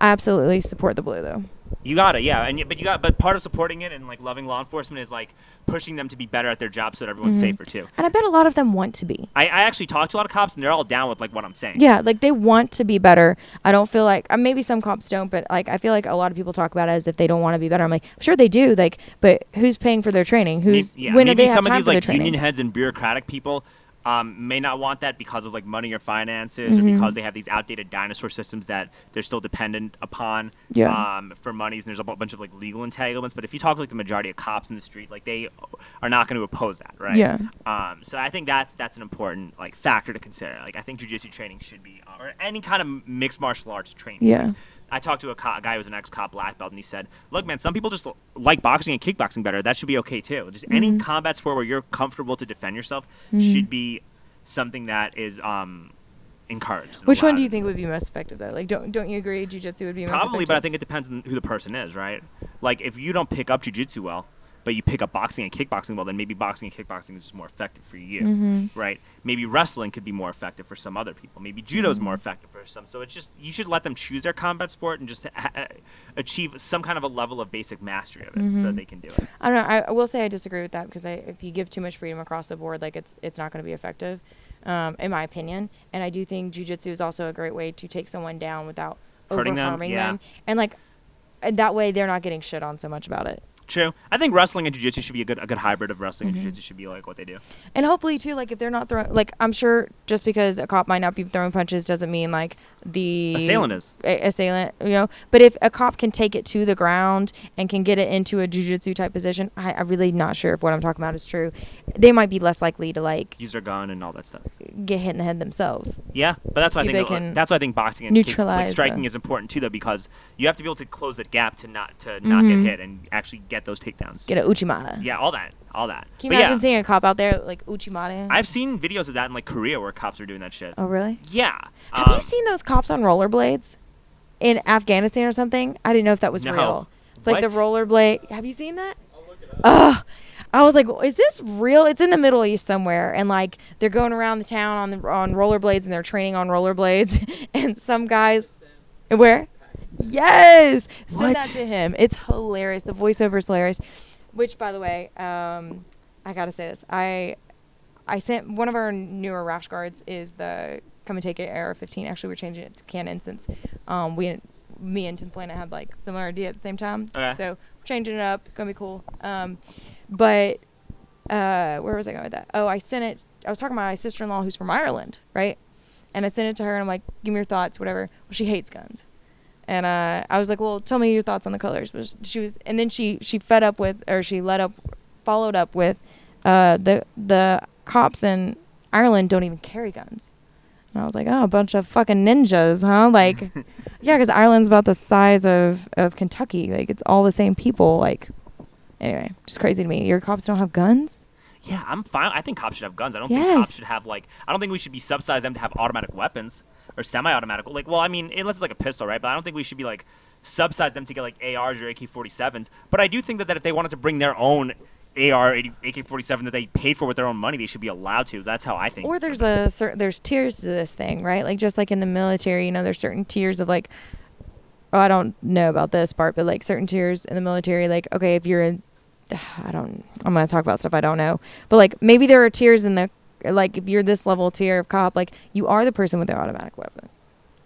I absolutely support the blue though. You gotta, yeah, but part of supporting it and like loving law enforcement is like pushing them to be better at their job so that everyone's safer too. And I bet a lot of them want to be. I actually talked to a lot of cops and they're all down with like what I'm saying. Yeah, like they want to be better. I don't feel like maybe some cops don't, but like I feel like a lot of people talk about it as if they don't want to be better. I'm like, I'm sure they do. Like, but who's paying for their training? When do they have some time of these for like their training? union heads and bureaucratic people may not want that because of like money or finances or because they have these outdated dinosaur systems that they're still dependent upon for monies, and there's a bunch of like legal entanglements. But if you talk to like the majority of cops in the street, like they are not going to oppose that, right? Yeah. So I think that's an important like factor to consider. Like I think jiu-jitsu training should be or any kind of mixed martial arts training. Yeah. Like, I talked to a guy who was an ex-cop black belt, and he said, look, man, some people just like boxing and kickboxing better. That should be okay, too. Just any combat sport where you're comfortable to defend yourself should be something that is encouraged. Which one do you think would be most effective, though? Like, don't you agree jiu-jitsu would be most effective? Probably, but I think it depends on who the person is, right? Like, if you don't pick up jiu-jitsu well, but you pick up boxing and kickboxing well, then maybe boxing and kickboxing is just more effective for you, right? Maybe wrestling could be more effective for some other people. Maybe judo is more effective for some. So it's just you should let them choose their combat sport and just achieve some kind of a level of basic mastery of it so they can do it. I don't know. I will say I disagree with that because if you give too much freedom across the board, like it's not going to be effective, in my opinion. And I do think jiu-jitsu is also a great way to take someone down without Hurting over-harming them, and like that way they're not getting shit on so much about it. True. I think wrestling and jiu-jitsu should be a good hybrid of wrestling and jiu-jitsu should be like what they do. And hopefully too, like if they're not throwing, like I'm sure just because a cop might not be throwing punches doesn't mean like the assailant is. Assailant, you know. But if a cop can take it to the ground and can get it into a jiu-jitsu type position, I'm really not sure if what I'm talking about is true. They might be less likely to like use their gun and all that stuff. Get hit in the head themselves. Yeah, but that's why I think boxing and striking is important too, though, because you have to be able to close that gap to not get hit and actually get those takedowns. Get a Uchimata. Yeah, all that. Can you imagine seeing a cop out there like Uchimata? I've seen videos of that in like Korea where cops are doing that shit. Oh really? Yeah. Have you seen those cops on rollerblades in Afghanistan or something? I didn't know if that was real. It's like the rollerblade. Have you seen that? I'll look it up. I was like, is this real? It's in the Middle East somewhere, and like they're going around the town on rollerblades, and they're training on rollerblades, and some guys, where? Yes, send that to him. It's hilarious. The voiceover is hilarious. Which, by the way, I gotta say this. I sent one of our newer rash guards is the Come and Take It AR-15. Actually, we're changing it to Canon since me and Tim Planet had like similar idea at the same time. Okay. So we're changing it up. Gonna be cool. But where was I going with that? Oh, I sent it. I was talking about my sister-in-law who's from Ireland, right? And I sent it to her, and I'm like, give me your thoughts, whatever. Well, she hates guns. And I was like, well, tell me your thoughts on the colors. But and then she followed up with the cops in Ireland don't even carry guns. And I was like, oh, a bunch of fucking ninjas, huh? Like, yeah, because Ireland's about the size of Kentucky. Like, it's all the same people. Like, anyway, just crazy to me. Your cops don't have guns? Yeah, I'm fine. I think cops should have guns. I don't think cops should have, like, I don't think we should be subsidizing them to have automatic weapons or semi-automatic. Like, well, I mean, unless it's like a pistol, right? But I don't think we should be, like, subsidize them to get, like, ARs or AK-47s. But I do think that if they wanted to bring their own AR, AK-47 that they paid for with their own money, they should be allowed to. That's how I think. Or there's tiers to this thing, right? Like, just like in the military, you know, there's certain tiers of, like, I don't know about this part, but, like, certain tiers in the military, like, okay, if you're in, I'm going to talk about stuff I don't know. But, like, maybe there are tiers in the, like, if you're this level tier of cop, like, you are the person with the automatic weapon.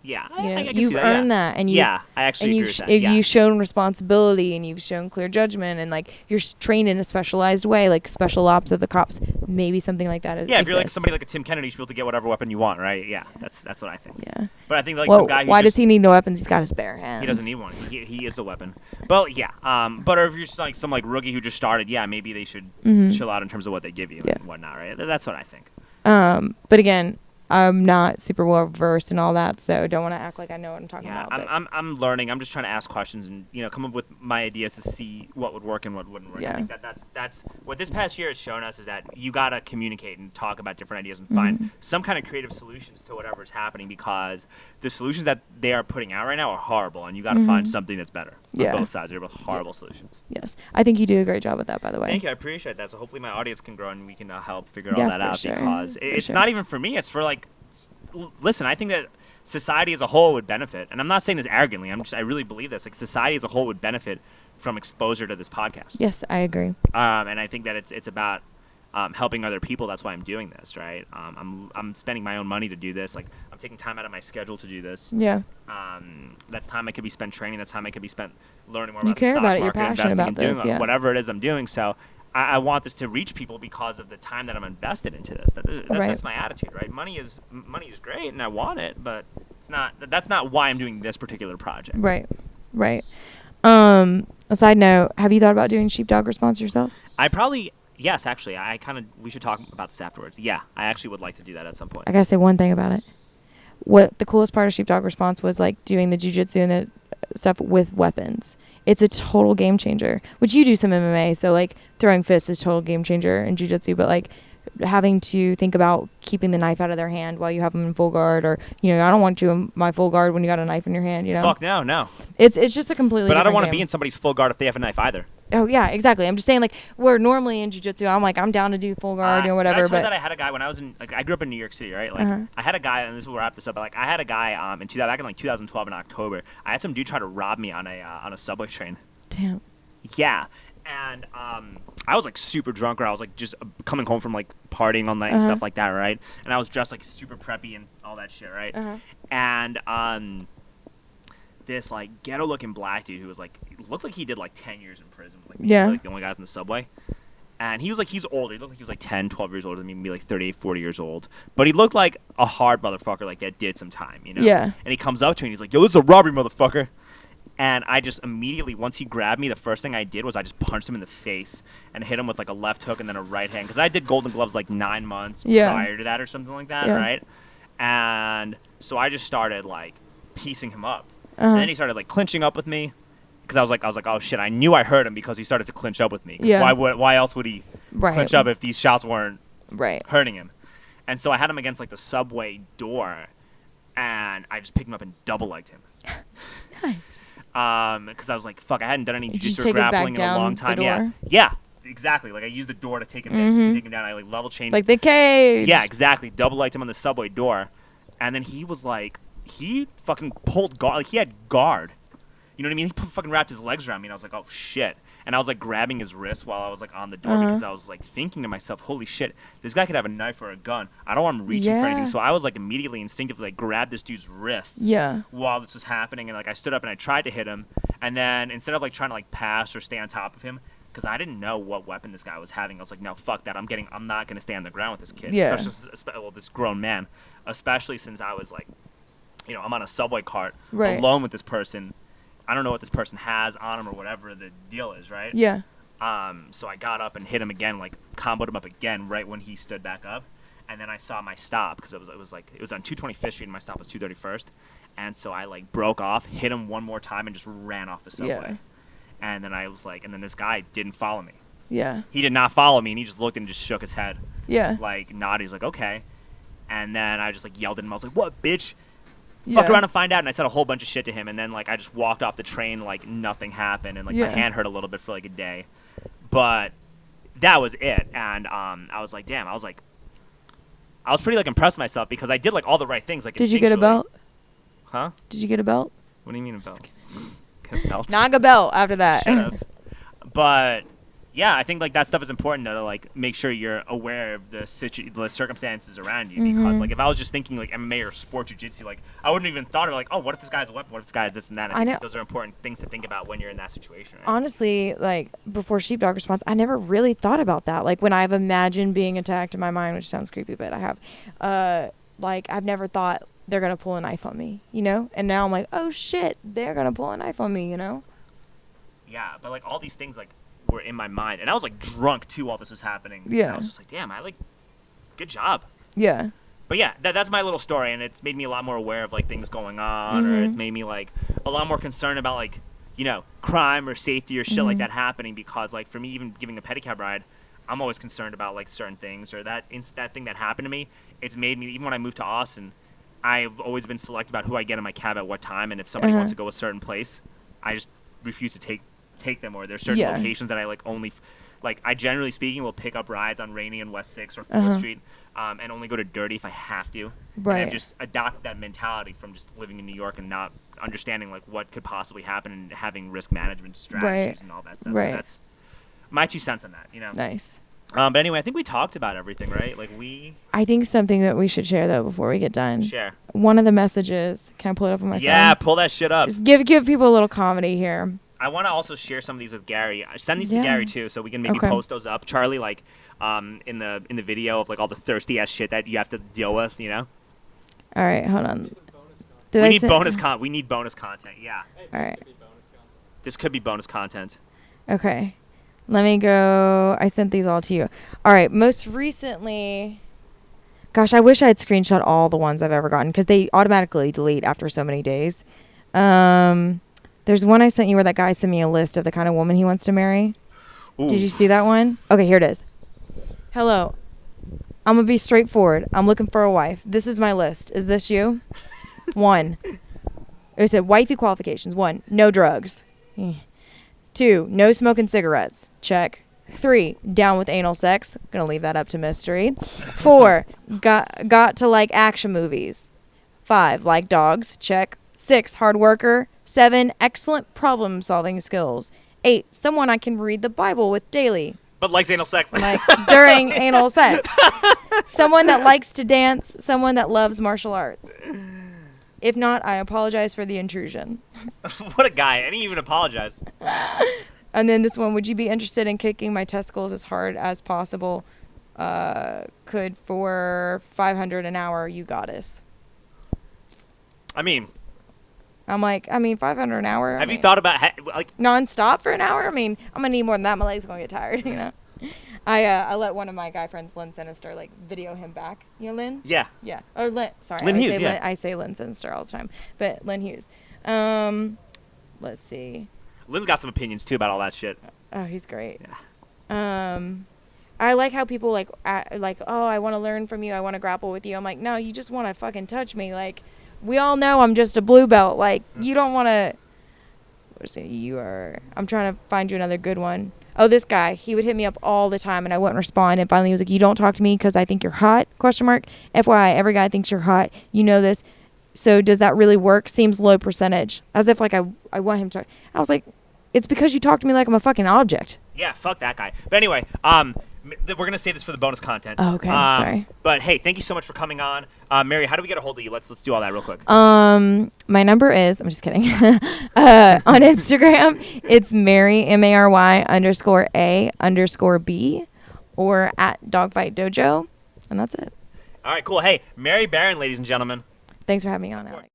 Yeah, I can you've earned that, and I actually agree with that. You've shown responsibility, and you've shown clear judgment, and like you're trained in a specialized way, like special ops of the cops. Maybe something like that. Yeah, if you're like somebody like a Tim Kennedy, you should be able to get whatever weapon you want, right? Yeah, that's what I think. Yeah, but I think like some guy. Why does he need no weapons? He's got his bare hands. He doesn't need one. He is a weapon. But yeah, but if you're just like some like rookie who just started, yeah, maybe they should chill out in terms of what they give you and whatnot, right? That's what I think. But again, I'm not super well versed in all that, so don't want to act like I know what I'm talking about. Yeah, I'm learning. I'm just trying to ask questions and come up with my ideas to see what would work and what wouldn't work. Yeah. I think that's what this past year has shown us is that you gotta communicate and talk about different ideas and find some kind of creative solutions to whatever's happening, because the solutions that they are putting out right now are horrible, and you gotta find something that's better. On both sides, they're both horrible solutions. Yes, I think you do a great job with that, by the way. Thank you, I appreciate that. So hopefully my audience can grow and we can help figure all that out, because it's not even for me. It's for like. Listen, I think that society as a whole would benefit. And I'm not saying this arrogantly. I really believe this. Like, society as a whole would benefit from exposure to this podcast. Yes, I agree. And I think that it's about helping other people. That's why I'm doing this, right? I'm spending my own money to do this. Like, I'm taking time out of my schedule to do this. Yeah. That's time I could be spent training. That's time I could be spent learning more about you the care stock about it. market, You're passionate investing, about and this. doing Yeah. whatever it is I'm doing. So I want this to reach people because of the time that I'm invested into this. That's my attitude, right? Money is great, and I want it, but that's not why I'm doing this particular project. Right. A side note: have you thought about doing sheepdog response yourself? Yes, actually. We should talk about this afterwards. Yeah, I actually would like to do that at some point. I gotta say one thing about it. What the coolest part of sheepdog response was, like, doing the jiu-jitsu and the stuff with weapons. It's a total game changer. Which you do some MMA, so like throwing fists is a total game changer in jiu-jitsu, but like having to think about keeping the knife out of their hand while you have them in full guard, or I don't want you in my full guard when you got a knife in your hand. Fuck no. It's just a completely. But I don't want to be in somebody's full guard if they have a knife either. Oh yeah, exactly. I'm just saying, like, where normally in jiu-jitsu, I'm down to do full guard or whatever. Did I tell you that I had a guy when I was in, like, I grew up in New York City, right? Like, I had a guy, and this is where I wrap this up. But, like, I had a guy back in like 2012 in October. I had some dude try to rob me on a subway train. Damn. Yeah. And I was like super drunk, or I was like just coming home from like partying all night and stuff like that, right? And I was dressed like super preppy and all that shit, right? And this like ghetto looking black dude who was like, looked like he did like 10 years in prison, was, like, yeah, like the only guys in the subway. And he was like, he's older. He looked like he was like 10, 12 years older than me, maybe like 38, 40 years old. But he looked like a hard motherfucker, like that did some time, Yeah. And he comes up to me and he's like, yo, this is a robbery, motherfucker. And I just immediately, once he grabbed me, the first thing I did was I just punched him in the face and hit him with like a left hook and then a right hand. Because I did Golden Gloves like 9 months prior to that or something like that, right? And so I just started like piecing him up. And then he started like clinching up with me. Because I was like, oh shit, I knew I hurt him because he started to clinch up with me. Why else would he clinch up if these shots weren't hurting him? And so I had him against like the subway door, and I just picked him up and double legged him. Nice. Because I was like, fuck, I hadn't done any jiu-jitsu or grappling in a long time. Yeah, exactly. Like I used the door to take him down. I like level changed. Like the cage. Yeah, exactly. Double legged him on the subway door, and then he was like, he fucking pulled guard. Like he had guard. You know what I mean? He fucking wrapped his legs around me, and I was like, oh, shit. And I was, like, grabbing his wrist while I was, like, on the door because I was, like, thinking to myself, holy shit, this guy could have a knife or a gun. I don't want him reaching for anything. So I was, like, immediately, instinctively, like, grabbed this dude's wrists while this was happening. And, like, I stood up and I tried to hit him. And then instead of, like, trying to, like, pass or stay on top of him, because I didn't know what weapon this guy was having, I was like, no, fuck that. I'm not going to stay on the ground with this kid. Yeah. Especially, this grown man. Especially since I was, like, I'm on a subway cart alone with this person. I don't know what this person has on him or whatever the deal is, right? Yeah. So I got up and hit him again, like comboed him up again right when he stood back up. And then I saw my stop because it was on 225th Street and my stop was 231st. And so I like broke off, hit him one more time and just ran off the subway. Yeah. And then I was like, and then this guy didn't follow me. Yeah. He did not follow me, and he just looked and just shook his head. Yeah. Like nodded. He's like, okay. And then I just like yelled at him. I was like, what, bitch? Fuck around and find out. And I said a whole bunch of shit to him, and then like I just walked off the train like nothing happened, and like my hand hurt a little bit for like a day, but that was it. And I was like, damn. I was pretty like impressed with myself because I did like all the right things. Like, did you get a belt? Huh? Did you get a belt? What do you mean a belt? Get a belt? Not a belt after that. Should've. But yeah, I think like that stuff is important though, to like make sure you're aware of the circumstances around you, because like if I was just thinking like MMA or sport jiu-jitsu, like I wouldn't even thought of like, oh, what if this guy's a weapon? What if this guy is this and that? I think those are important things to think about when you're in that situation. Right? Honestly, like before sheepdog response, I never really thought about that. Like when I've imagined being attacked in my mind, which sounds creepy, but I have. Like I've never thought they're gonna pull a knife on me, And now I'm like, oh shit, they're gonna pull a knife on me, Yeah, but like all these things like were in my mind, and I was like drunk too while this was happening. Yeah. And I was just like, damn, good job. Yeah. But yeah, that's my little story, and it's made me a lot more aware of like things going on, or it's made me like a lot more concerned about like, crime or safety or shit like that happening, because like for me, even giving a pedicab ride, I'm always concerned about like certain things, or that thing that happened to me. It's made me, even when I moved to Austin, I've always been select about who I get in my cab at what time, and if somebody wants to go a certain place, I just refuse to take them, or there's certain locations that I like only Like, I generally speaking will pick up rides on Rainy and West 6th or 4th Street, and only go to Dirty if I have to. Right. And I've just adopted that mentality from just living in New York and not understanding like what could possibly happen and having risk management strategies and all that stuff. Right. So that's my 2 cents on that, you know. Nice. But anyway, I think we talked about everything, right? Like I think something that we should share though before we get done. Share. One of the messages. Can I pull it up on my phone? Yeah, pull that shit up. Just give people a little comedy here. I want to also share some of these with Gary. Send these to Gary too, so we can maybe Okay. post those up, Charlie. Like, in the video of like all the thirsty ass shit that you have to deal with, you know. All right, hold on. We need bonus content. Yeah. All right. This could be bonus content. Okay. Let me go. I sent these all to you. All right. Most recently, gosh, I wish I had screenshot all the ones I've ever gotten because they automatically delete after so many days. There's one I sent you where that guy sent me a list of the kind of woman he wants to marry. Ooh. Did you see that one? Okay, here it is. Hello. I'm going to be straightforward. I'm looking for a wife. This is my list. Is this you? 1. It said wifey qualifications. 1, no drugs. 2, no smoking cigarettes. Check. 3, down with anal sex. Gonna leave that up to mystery. 4, got to like action movies. 5, like dogs. Check. 6, hard worker. 7, excellent problem solving skills. 8, someone I can read the Bible with daily. But likes anal sex. Like during anal sex. Someone that likes to dance. Someone that loves martial arts. If not, I apologize for the intrusion. What a guy. And he even apologized. And then this one, would you be interested in kicking my testicles as hard as possible? Could for $500 an hour, you goddess. I'm like, $500 an hour? Have you thought about, like... Non-stop for an hour? I'm going to need more than that. My leg's going to get tired, you know? I let one of my guy friends, Lynn Sinister, like, video him back. You know Lynn? Yeah. Yeah. Or Lynn, sorry. Lynn Hughes, yeah. I say Lynn Sinister all the time. But Lynn Hughes. Let's see. Lynn's got some opinions, too, about all that shit. Oh, he's great. Yeah. I like how people, like, oh, I want to learn from you. I want to grapple with you. I'm like, no, you just want to fucking touch me. Like, we all know I'm just a blue belt. Like, you don't want to... I'm trying to find you another good one. Oh, this guy. He would hit me up all the time, and I wouldn't respond. And finally, he was like, you don't talk to me because I think you're hot? ? FYI, every guy thinks you're hot. You know this. So does that really work? Seems low percentage. As if, like, I want him to... I was like, it's because you talk to me like I'm a fucking object. Yeah, fuck that guy. But anyway, we're going to save this for the bonus content. Oh, okay. Sorry. But, hey, thank you so much for coming on. Mary, how do we get a hold of you? Let's do all that real quick. My number is, I'm just kidding. On Instagram, it's Mary, MARY _A_B, or at Dogfight Dojo. And that's it. All right, cool. Hey, Mary Barron, ladies and gentlemen. Thanks for having me on, Alex.